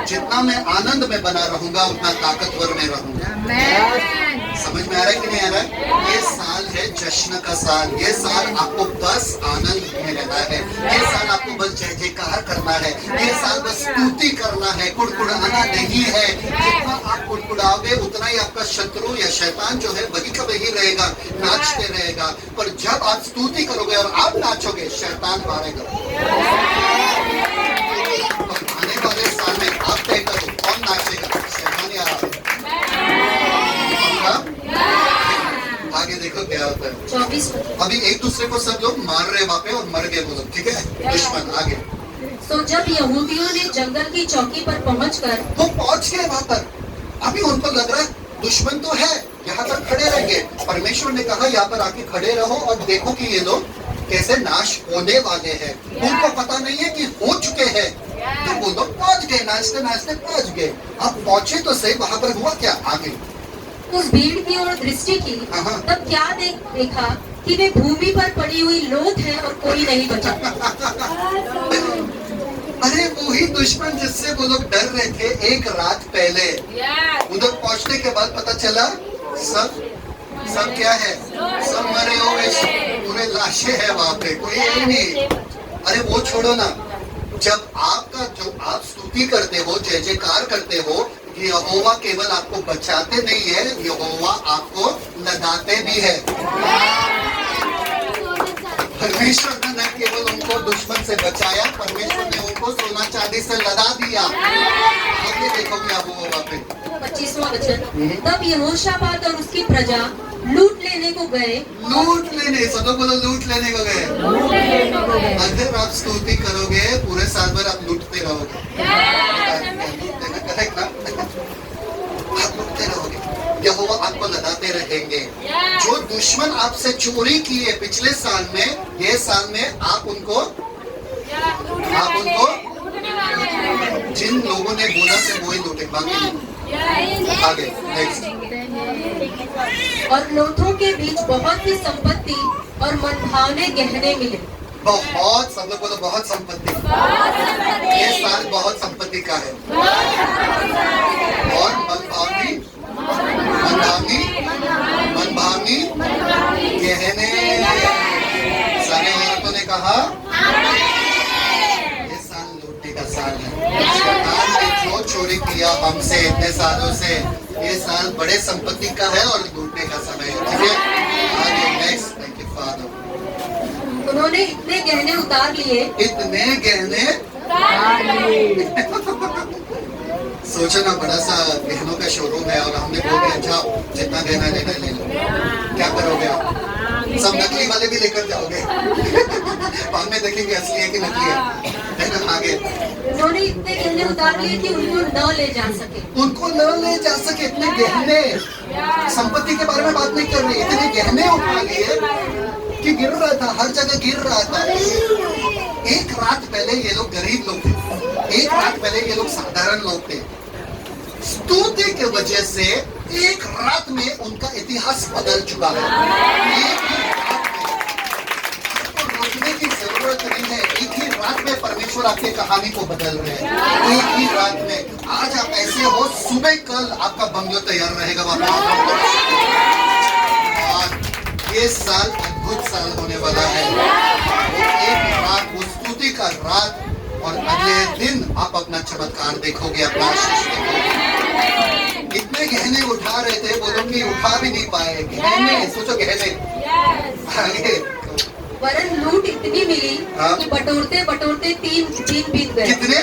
जितना मैं आनंद में बना रहूंगा उतना ताकतवर में रहूंगा। समझ में आ रहा है कि नहीं आ रहा है? ये साल है जश्न का साल। ये साल आपको बस आनंद में रहना है। ये साल आपको बस जय जयकार करना है। ये साल बस स्तुति करना है, कुड़कुड़ाना नहीं है। जितना आप कुड़कुड़ाओगे उतना ही आपका शत्रु या शैतान जो है वही का वही रहेगा, नाचते रहेगा। पर जब आप स्तुति करोगे और आप नाचोगे, शैतान मारेगा। आने वाले साल में आप तय करो कौन नाचेगा, शैतान या आप? आगे देखो क्या होता है। 24। अभी एक दूसरे को सब लोग मार रहे वहाँ पे और मर गए वो लोग, ठीक है? दुश्मन। आगे तो जब यहूदियों ने जंगल की चौकी पर पहुंचकर वो पहुंच गए वहाँ पर। अभी उनको लग रहा है दुश्मन तो है, यहाँ पर खड़े रहेंगे। परमेश्वर ने कहा यहाँ पर आके खड़े रहो और देखो कि ये लोग कैसे नाश होने वाले हैं। उनको पता नहीं है कि हो चुके हैं। तो वो लोग पहुंच गए, नाचते नाचते पहुंच गए। अब पहुंचे तो सही, वहाँ पर हुआ क्या? आगे उस भीड़ की ओर दृष्टि की, तब क्या देखा कि वे भूमि पर पड़ी हुई लोथ है और कोई नहीं बचा। अरे वही दुश्मन जिससे वो लोग डर रहे थे एक रात पहले। उधर पहुंचने के बाद पता चला सब क्या है? सब मरे हुए, पूरे लाशें हैं वहाँ पे, कोई है नहीं। अरे वो छोड़ो ना, जब आपका जो आप स्तुति करते हो, जय जयकार करते हो, यहोवा केवल आपको बचाते नहीं है, यहोवा आपको लदाते भी है। परमेश्वर ने न केवल उनको दुश्मन से बचाया, परमेश्वर ने उनको सोना चांदी से लदा दिया। आगे देखो क्या हुआ वहाँ पे। 25वां वचन, तब यहोशापात और उसकी प्रजा लूट लेने को गए। लूट लेने, सब लोग बोलो लूट लेने को गए। अगर आप स्तुति करोगे पूरे साल भर आप लूटते रहोगे। करेक्ट ना? आप लूटते रहोगे, यहोवा आपको लदाते रहेंगे। जो दुश्मन आपसे चोरी किए पिछले साल में, ये साल में आप उनको जिन लोगों ने बोला से वो ही लूटे, बाकी नहीं। आगे नेक्स्ट। और लोथों के बीच बहुत सी संपत्ति और मनभावने गहने मिले। बहुत, सब लोग बोलो बहुत संपत्ति। ये साल बहुत संपत्ति का है। और मनभावनी गहने। सारे औरतों ने कहा ये साल लूटने का साल है। शैतान ने जो चोरी किया हमसे इतने सालों से, ये साल बड़े संपत्ति का है और लूटने का समय है। ठीक है, आगे नेक्स्ट। Thank you father. उन्होंने इतने गहने उतार लिए। इतने गहने सोचो ना, बड़ा सा गहनों का शोरूम है और हमने बोल दिया जाओ जितना गहना लेना ले लो। क्या करोगे आप? सब नकली वाले भी लेकर जाओगे। बाद में देखेंगे असली है कि नकली है ना। आगे। उन्होंने इतने गहने उतार लिए कि उनको न ले जा सके। उनको न ले जा सके, इतने गहने। संपत्ति के बारे में बात नहीं कर रही, इतने गहने उठा लिए कि गिर रहा था, हर जगह गिर रहा था। एक रात पहले ये लोग गरीब लोग थे, एक रात पहले ये लोग साधारण लोग थे। स्तुति की वजह से एक रात में उनका इतिहास बदल चुका है। एक ही रात में, आपको रोकने की जरूरत नहीं है। एक ही रात में परमेश्वर आपकी कहानी को बदल रहे हैं। एक ही रात में। आज आप ऐसे हो, सुबह कल आपका बंगलो तैयार रहेगा। ये साल अद्भुत साल होने वाला है। वो एक रात, वो स्तुति का रात, और अगले दिन आप अपना चमत्कार देखोगे, अपना आशीष देखोगे। इतने गहने उठा रहे थे, वो लोग भी उठा भी नहीं पाए। गहने, सोचो गहने। आगे। वरन लूट इतनी मिली कि बटोरते बटोरते 3 दिन बीत गए। कितने?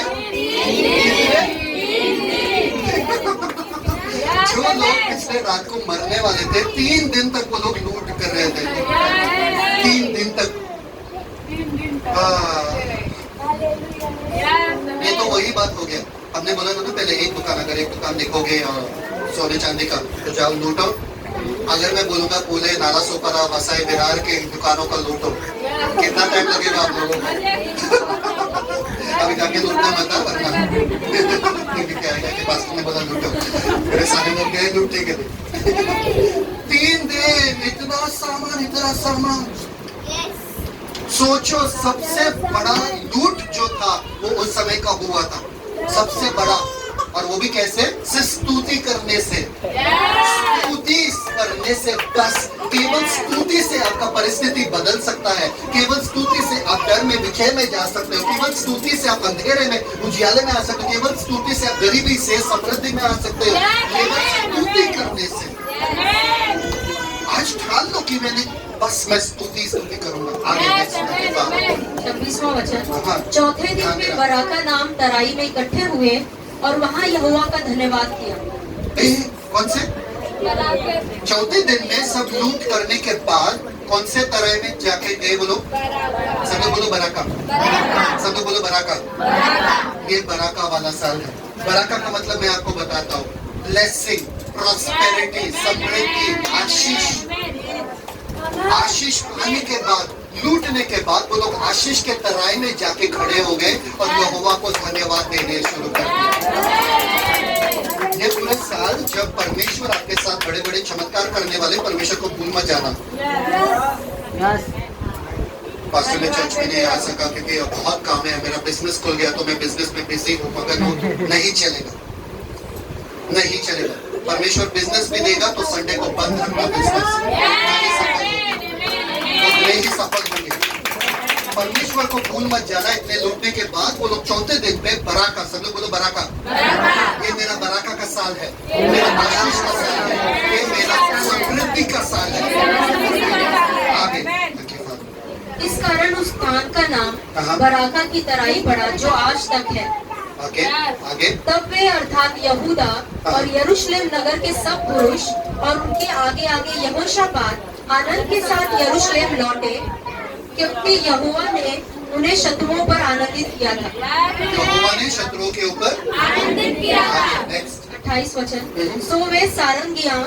जो लोग पिछले रात को मरने वाले थे, 3 दिन तक वो लोग लूट कर रहे थे। 3 दिन तक। ये तो वही बात हो गया। हमने बोला था ना पहले, एक दुकान, अगर एक दुकान देखोगे सोने चांदी का, तो जाओ लूटो। अगर मैं बोलूंगा पूरे नाला सोपारा वसाई विरार के दुकानों का लूटो, कितना टाइम लगेगा आप लोगों को? अभी जाके लूटना मत करना। क्या है कि पास ने बोला लूटो, मेरे सारे लोग गए लूटने के लिए। 3 दिन, इतना सामान। सोचो, सबसे बड़ा लूट जो था वो उस समय का हुआ था, सबसे बड़ा। और वो भी कैसे? स्तुति करने से। स्तुति करने से, बस केवल स्तुति से आपका परिस्थिति बदल सकता है। केवल स्तुति से आप डर में, विखे में जा सकते हो। केवल स्तुति से आप अंधेरे में, उजियाले में आ सकते हो। केवल स्तुति से आप गरीबी से समृद्धि में आ सकते हो, केवल स्तुति करने से। आज ठान लो कि बस मैं स्तुति करूंगा। आगे 26वां वचन। चौथे दिन वे बराका नाम तराई में इकट्ठे हुए और वहाँ यहोवा का धन्यवाद किया। कौन से? चौथे दिन में सब लूट करने के बाद कौन से तराई में जाके गए? बोलो, सब लोग बोलो बराका। सब लोग बोलो बराका। ये बराका वाला साल है। बराका का मतलब मैं आपको बताता हूँ, ब्लेसिंग, प्रॉस्पेरिटी, समृद्धि, आशीष। आशीष पाने के बाद, लूटने के बाद वो लोग आशीष के तराई में जाके खड़े हो गए और यहोवा को धन्यवाद देने शुरू कर दिया। ये पूरे साल जब परमेश्वर आपके साथ बड़े बड़े चमत्कार करने वाले, परमेश्वर को भूल मत जाना। पास्टर में चर्च में नहीं आ सका क्योंकि बहुत काम है, मेरा बिजनेस खुल गया तो मैं बिजनेस में बिजी हूँ, मगर नहीं चलेगा, नहीं चलेगा। परमेश्वर बिजनेस भी देगा तो संडे को बंद रखना बिजनेस, नहीं सफल होंगे। परमेश्वर को भूल मत जाना। इतने लूटने के बाद वो लोग चौथे दिन पे बराका, सब लोग बोलो बराका। ये मेरा बराका का साल है, मेरा आशीष का साल है, ये मेरा समृद्धि का साल है। आगे इस कारण नाम बराका की तराई पड़ा जो आज तक है। आगे आगे तब वे अर्थात यहूदा और यरूशलेम नगर के सब पुरुष और उनके आगे आगे यहोशापात आनंद के साथ यरूशलेम लौटे, क्योंकि यहोवा ने उन्हें शत्रुओं पर आनंदित किया था। यहोवा ने शत्रुओं के ऊपर आनंदित किया था। नेक्स्ट 28 वचन। सो वे सारंगियां,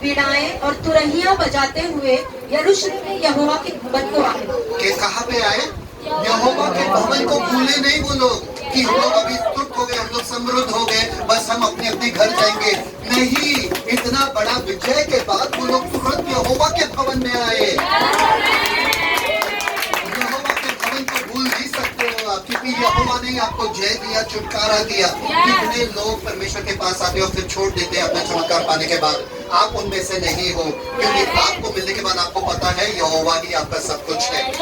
वीणाएं और तुरहियां बजाते हुए यरूशलेम में यहोवा के भवन को आए। के कहाँ पे आए? यहोवा के भवन को भूले नहीं वो लोग कि हम लोग अभी तृप्त हो गए, हम लोग समृद्ध हो गए, बस हम अपने अपने घर जाएंगे। नहीं, इतना बड़ा विजय के बाद वो लोग तुरंत यहोवा के भवन में आए। यहोवा के भवन को भूल नहीं सकते हो आप, क्योंकि यहोवा ने आपको जय दिया, छुटकारा दिया। कितने लोग परमेश्वर के पास आते और फिर छोड़ देते हैं अपना चमत्कार पाने के बाद। आप उनमें से नहीं हो, क्योंकि आपको मिलने के बाद आपको पता है यहोवा ही आपका सब कुछ है।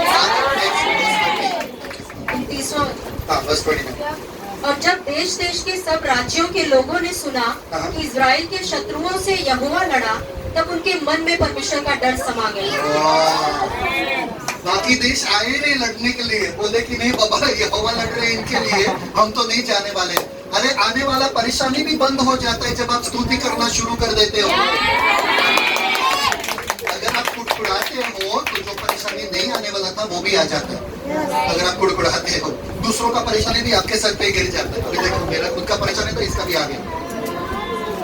29 और जब देश देश के सब राज्यों के लोगों ने सुना कि इज़राइल के शत्रुओं से यहोवा लड़ा, तब उनके मन में परमेश्वर का डर समा गया। बाकी देश आए नहीं लड़ने के लिए, बोले कि नहीं बाबा यहोवा लड़ रहे इनके लिए, हम तो नहीं जाने वाले। अरे आने वाला परेशानी भी बंद हो जाता है जब आप स्तुति करना शुरू कर देते हो। अगर आप कुड़कुड़ाते हो तो जो परेशानी नहीं आने वाला था वो भी आ जाता है। अगर आप कुड़कुड़ाते हो, दूसरों का परेशानी भी आपके सर पे गिर जाता है। अभी देखो मेरा खुद का परेशानी तो इसका भी आ गया।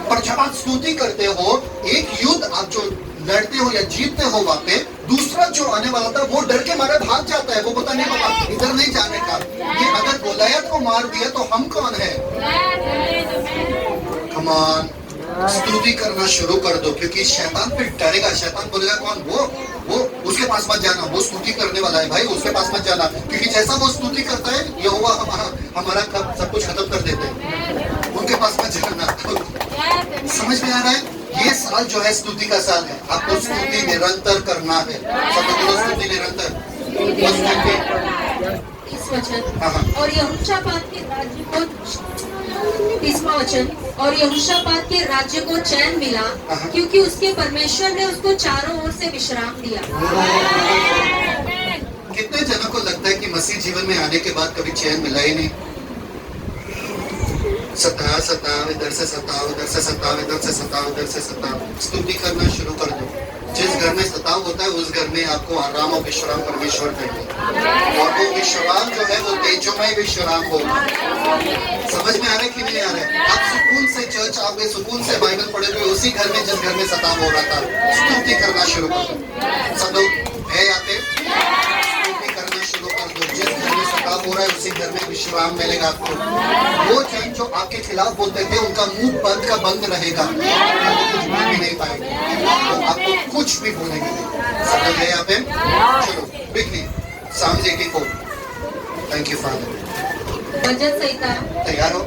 पर जब आप स्तुति करते हो, एक युद्ध आप जो लड़ते हो या जीतते हो वहाँ पे, दूसरा जो आने वाला था वो डर के मारे भाग जाता है। वो पता नहीं पापा इधर नहीं जाने का, ये अगर गोलायत को मार दिया तो हम कौन है। कम ऑन, स्तुति करना शुरू कर दो, क्योंकि शैतान फिर डरेगा। शैतान बोलेगा कौन? वो उसके पास मत जाना, वो स्तुति करने वाला है भाई, उसके पास मत जाना। क्योंकि जैसा वो स्तुति करता है यहोवा हमारा सब कुछ खत्म कर देते हैं। उनके पास मत जाना। समझ में आ रहा है? ये साल जो है स्तुति का साल है। आपको स्तुति निरंतर करना है। सब लोग स्तुति निरंतर। इस वचन और यहोशापात के राज्य को 30वां वचन। और यहोशापात के राज्य को चैन मिला, क्योंकि उसके परमेश्वर ने उसको चारों ओर से विश्राम दिया। कितने जनों को लगता है कि मसीह जीवन में आने के बाद कभी चैन मिला ही नहीं? सताव, इधर से सताव, इधर से सताव, इधर से सताव, इधर से सताव। स्तुति करना शुरू कर दो। जिस घर में सताव होता है उस घर में आपको आराम और विश्राम परमेश्वर देंगे, और वो विश्राम जो है वो तेजोमय विश्राम होगा। समझ में आ रहा है कि नहीं आ रहा है? आप सुकून से चर्च आओगे, सुकून से बाइबल पढ़ोगे, उसी घर में जिस घर में सताव हो रहा था। स्तुति करना शुरू कर दो। सब लोग है आते, स्तुति करना शुरू कर दो। जिस घर में सताव हो रहा है उसी घर में विश्राम मिलेगा आपको। वो जन जो आपके खिलाफ बोलते थे उनका मुंह बंद का बंद रहेगा, कुछ बोल भी नहीं पाएंगे, तो आपको कुछ भी बोलेंगे नहीं। समझ गए यहाँ पे? चलो quickly psalms 84। Thank you father. भजन संहिता तैयार हो?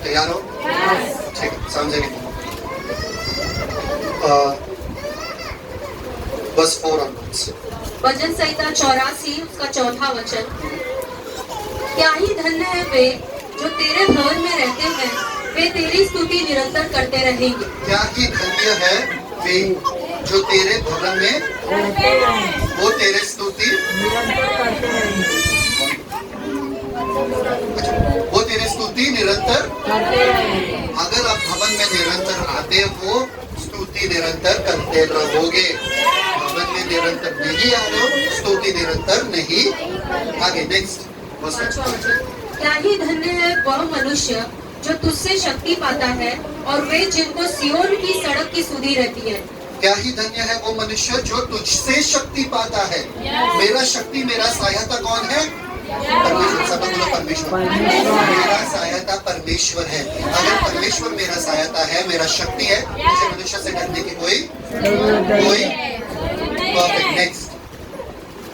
तैयार हो? ठीक है, साम्स 84 बस 4 onwards। भजन संहिता 84 उसका 4था वचन। क्या ही धन्य है वे जो तेरे भवन में रहते हैं, वे तेरी स्तुति निरंतर करते रहेंगे। क्या ही धन्य है वे जो तेरे भवन में, वो तेरे स्तुति वो तेरे स्तुति निरंतर। अगर आप भवन में निरंतर आते हो, स्तुति निरंतर करते रहोगे। भवन में निरंतर नहीं आ रहे हो, स्तुति निरंतर नहीं। आगे नेक्स्ट। क्या ही धन्य है वह मनुष्य जो तुझसे शक्ति पाता है, और वे जिनको सियोन की सड़क की सुधी रहती है। क्या ही धन्य है वो मनुष्य जो तुझसे शक्ति पाता है। मेरा शक्ति, मेरा सहायता कौन है? परमेश्वर। सब बोलो परमेश्वर। मेरा सहायता परमेश्वर है। अगर परमेश्वर मेरा सहायता है, मेरा शक्ति है, मुझे मनुष्य से डरने की कोई परफेक्ट। नेक्स्ट।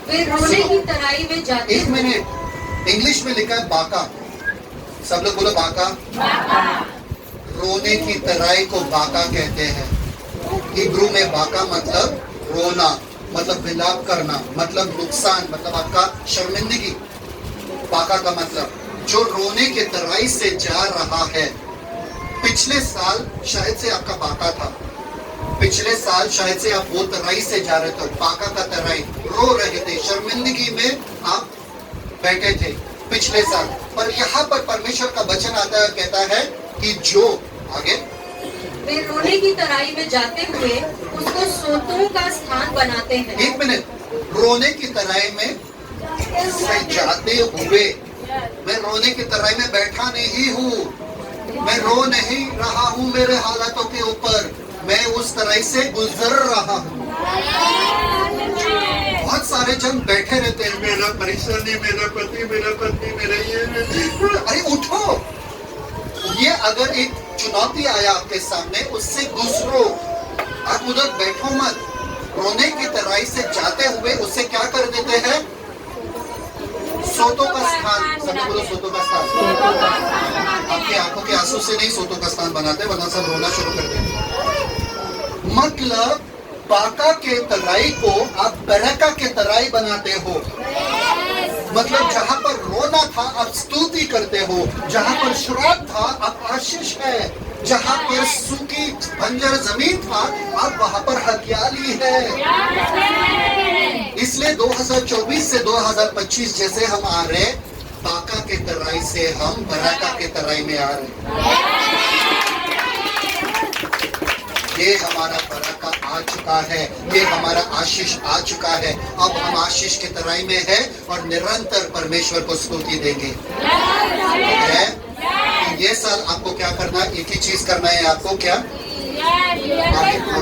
वे रोने की तराई में जाते। 1 मिनट। इंग्लिश में लिखा है बाका। सब लोग बोलो बाका। रोने की तराई को बाका कहते हैं। हिब्रू में बाका मतलब रोना, मतलब विलाप करना, मतलब नुकसान, मतलब आपका शर्मिंदगी। बाका का मतलब जो रोने के तराई से जा रहा है। पिछले साल शायद से आपका बाका था, पिछले साल शायद से आप वो तराई से जा रहे थे, पाका का तराई, रो रहे थे, शर्मिंदगी में आप बैठे थे पिछले साल। पर यहाँ पर परमेश्वर का वचन आता है, कहता है कि जो आगे वे रोने की तराई में जाते हुए उसको सोतों का स्थान बनाते हैं। एक मिनट, रोने की तराई में से जाते हुए, मैं रोने की तराई में बैठा नहीं हूँ, मैं रो नहीं रहा हूँ मेरे हालातों के ऊपर, मैं उस तराई से गुजर रहा हूँ। बहुत सारे जन बैठे रहते हैं, मेरा परेशानी, मेरा पति, मेरा पत्नी, मेरा ये, अरे उठो। ये अगर एक चुनौती आया आपके सामने, उससे गुजरो, आप उधर बैठो मत। रोने की तराई से जाते हुए उससे क्या कर देते हैं? सोतों का स्थान, सभी बोलो सोतों का स्थान। आपकी आंखों के आंसू से नहीं सोतों का स्थान बनाते, वरना सब रोना शुरू कर देते। मतलब बाका के तराई को आप बरका के तराई बनाते हो। मतलब जहाँ पर रोना था आप स्तुति करते हो, जहाँ पर श्राप था आप आशीष है, जहाँ पर सूखी बंजर जमीन था आप वहाँ पर हरियाली है। इसलिए 2024 से 2025 जैसे हम आ रहे, बाका के तराई से हम बरका के तराई में आ रहे। ये हमारा बरका आ चुका है, ये हमारा आशीष आ चुका है। अब हम आशीष के तराई में है और निरंतर परमेश्वर को स्तुति देंगे। है? तो ये साल आपको क्या करना है? एक ही चीज करना है आपको, क्या? आगे बढ़ो।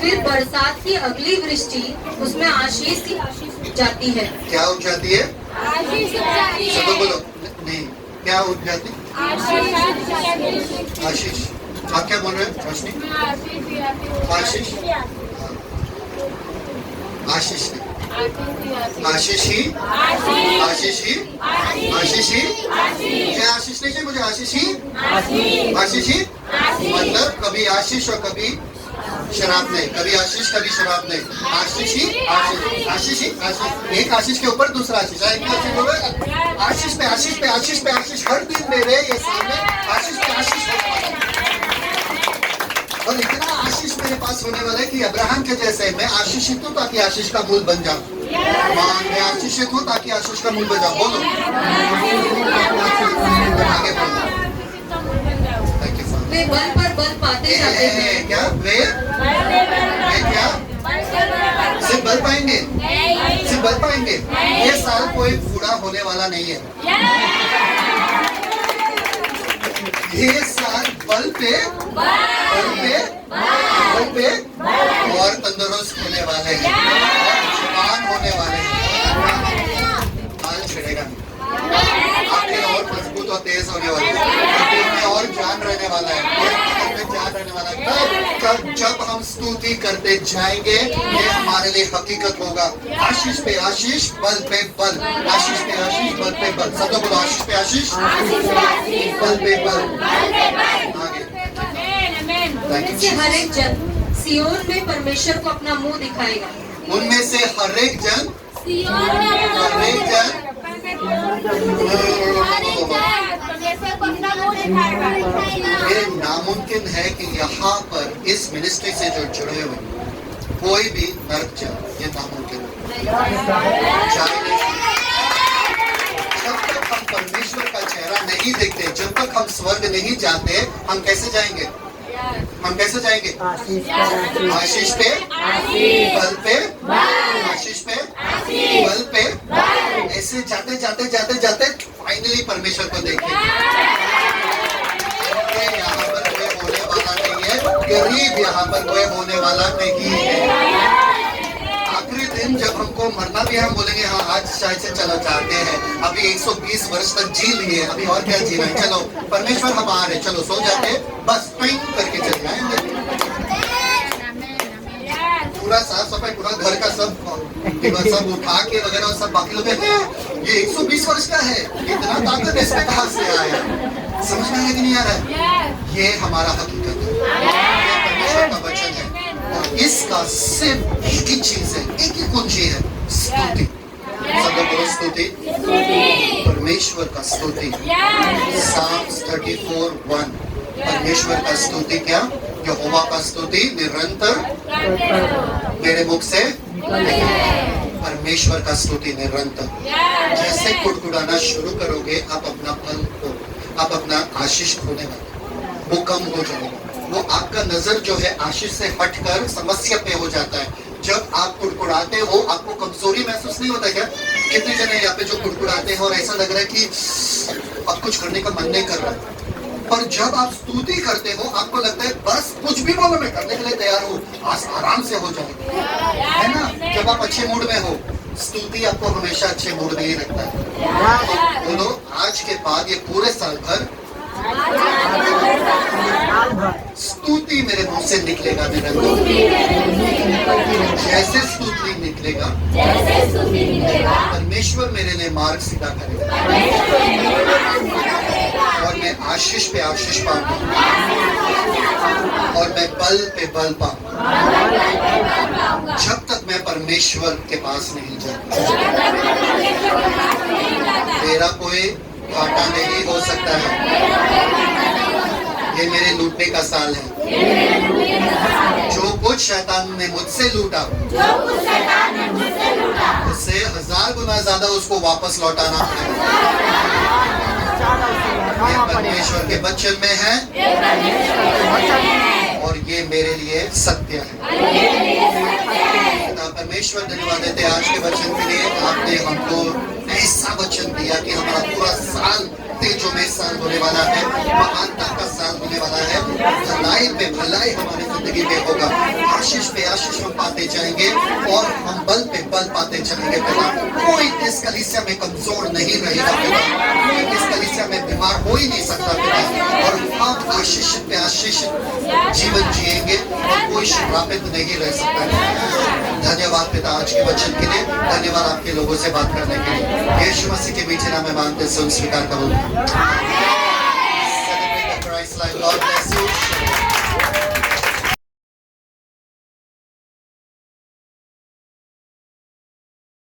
फिर बरसात की अगली वृष्टि उसमें आशीष जाती है। क्या उठ जाती है? सब बोलो। नहीं, क्या उठ जाती? आशीष। आप क्या बोल रहे हैं रोशनी? आशीष, आशीष नहीं, आशीष ही, आशीष ही, आशीष ही, क्या आशीष नहीं चाहिए मुझे? आशीष ही, आशीष ही, मतलब कभी आशीष और कभी शराब नहीं, कभी आशीष कभी शराब नहीं, आशीष ही, आशीष, आशीष ही, आशीष। एक आशीष के ऊपर दूसरा आशीष, आशीष पे आशीष पे आशीष पे आशीष, हर दिन मेरे ये सामने आशीष पे आशीष होने वाला है। और इतना आशीष मेरे पास होने वाला है कि अब्राहम के जैसे मैं आशीषित हूँ ताकि आशीष का मूल बन जाऊँ। मैं आशीषित हूँ ताकि आशीष का मूल बन जाऊँ। बोलो आगे बोलो। वे बल पर बल पाते जाते हैं। क्या वे क्या सिर्फ बल पाएंगे? सिर्फ बल पाएंगे? ये साल कोई बूढ़ा होने वाला नहीं है। ये साल बल पे और तंदुरुस्त होने वाले हैं और जवान होने वाले हैं। बाल छिड़ेगा नहीं, आपके और मजबूत और तेज होने वाले हैं, और जान रहने वाला है, जान रहने वाला है। तब जब हम स्तुति करते जाएंगे ये हमारे लिए हकीकत होगा। आशीष पे आशीष, बल पे बल, आशीष पे आशीष, बल पे बल। सब लोग बोलो आशीष पे आशीष, बल पे बल। आगे उनमें से हर एक जन सियोन में परमेश्वर को अपना मुंह दिखाएगा। उनमें से हर एक जन, ये नामुमकिन है कि यहाँ पर इस मिनिस्ट्री से जो जुड़े हुए कोई भी नर्क जाए, ये नामुमकिन है। जब तक हम परमेश्वर का चेहरा नहीं देखते, जब तक हम स्वर्ग नहीं जाते, हम कैसे जाएंगे? हम कैसे जाएंगे? आशीष पे बल पे, आशीष पे बल पे, ऐसे जाते जाते जाते जाते फाइनली परमेश्वर को देखेंगे। यहाँ पर कोई होने वाला नहीं है, गरीब यहाँ पर कोई होने वाला नहीं है। आखिरी दिन जब हमको मरना भी है, हम बोलेंगे हाँ आज शायद से चला जाते हैं, अभी 120 वर्ष तक जी लिए, अभी और क्या जीना है, चलो परमेश्वर हम आ रहे, चलो सो जाते, बस ट्विंग करके चल जाएंगे। पूरा साफ सफाई, पूरा घर का सब उठा के वगैरह, सब बाकी लोग ये 120 वर्ष का है, इतना ताकत इसमें कहाँ से आया? समझ में आया कि नहीं आ रहा है? ये हमारा हकीकत है, ये परमेश्वर का वचन है। और इसका सिर्फ एक ही चीज है, एक ही कुंजी है, स्तुति। सब लोग बोलो स्तुति, परमेश्वर का स्तुति। Psalms 34:1, परमेश्वर का स्तुति क्या? यहोवा का स्तुति निरंतर करते रहो। मेरे मुख से बोलते रहो। परमेश्वर का स्तुति निरंतर। जैसे कुड़कुड़ाना शुरू करोगे आप अपना फल खो, आप अपना आशीष खोने वाले, वो कम हो जाएगा। वो आपका नजर जो है आशीष से हटकर समस्या पे हो जाता है। जब आप कुड़कुड़ाते हो आपको कमजोरी महसूस नहीं होता क्या? कितने जने यहाँ पे जो कुड़कुड़ाते हैं और ऐसा लग रहा है कि अब कुछ करने का मन नहीं कर रहा, पर जब आप स्तुति करते हो आपको लगता है बस कुछ भी बोलो मैं करने के लिए तैयार हूँ, आज आराम से हो जाएगा, है ना? जब आप अच्छे मूड में हो स्तुति आपको हमेशा अच्छे मूड में ही रखता है। तो बोलो आज के बाद ये पूरे साल भर स्तुति मेरे मुंह से निकलेगा निरंतर। जैसे स्तुति निकलेगा परमेश्वर मेरे लिए मार्ग सीधा करेगा और मैं आशीष पे आशीष पाऊंगा और मैं बल पे बल पाऊंगा जब तक मैं परमेश्वर के पास नहीं जाता। मेरा कोई घाटा नहीं हो सकता है। ये मेरे लूटने का साल है। जो कुछ शैतान ने मुझसे लूटा उससे 1000 गुना ज्यादा उसको वापस लौटाना पड़ेगा। ये परमेश्वर के वचन में है और ये मेरे लिए सत्य है। परमेश्वर धन्यवाद देते हैं आज के वचन के लिए। आपने हमको ऐसा वचन दिया कि हमारा पूरा साल तेजोमय साल होने वाला है, महानता का साल होने वाला है। भलाई पे भलाई हमारी जिंदगी में होगा, आशीष पे आशीष हम पाते जाएंगे और हम बल पे बल पाते चलेंगे। पिता कोई इस कलीसिया में कमजोर नहीं रहेगा पिता, कोई इस कलीसिया में बीमार हो ही नहीं सकता पिता, और हम आशीष पे आशीष जीवन जिएंगे और कोई श्रापित नहीं रह सकता। धन्यवाद पिता आज के वचन के लिए, धन्यवाद आपके लोगों से बात करने के लिए। यीशु मसीह के मीठे नाम में मांगते हैं, सुन स्वीकार करो। Celebrate the Christ life. God bless you.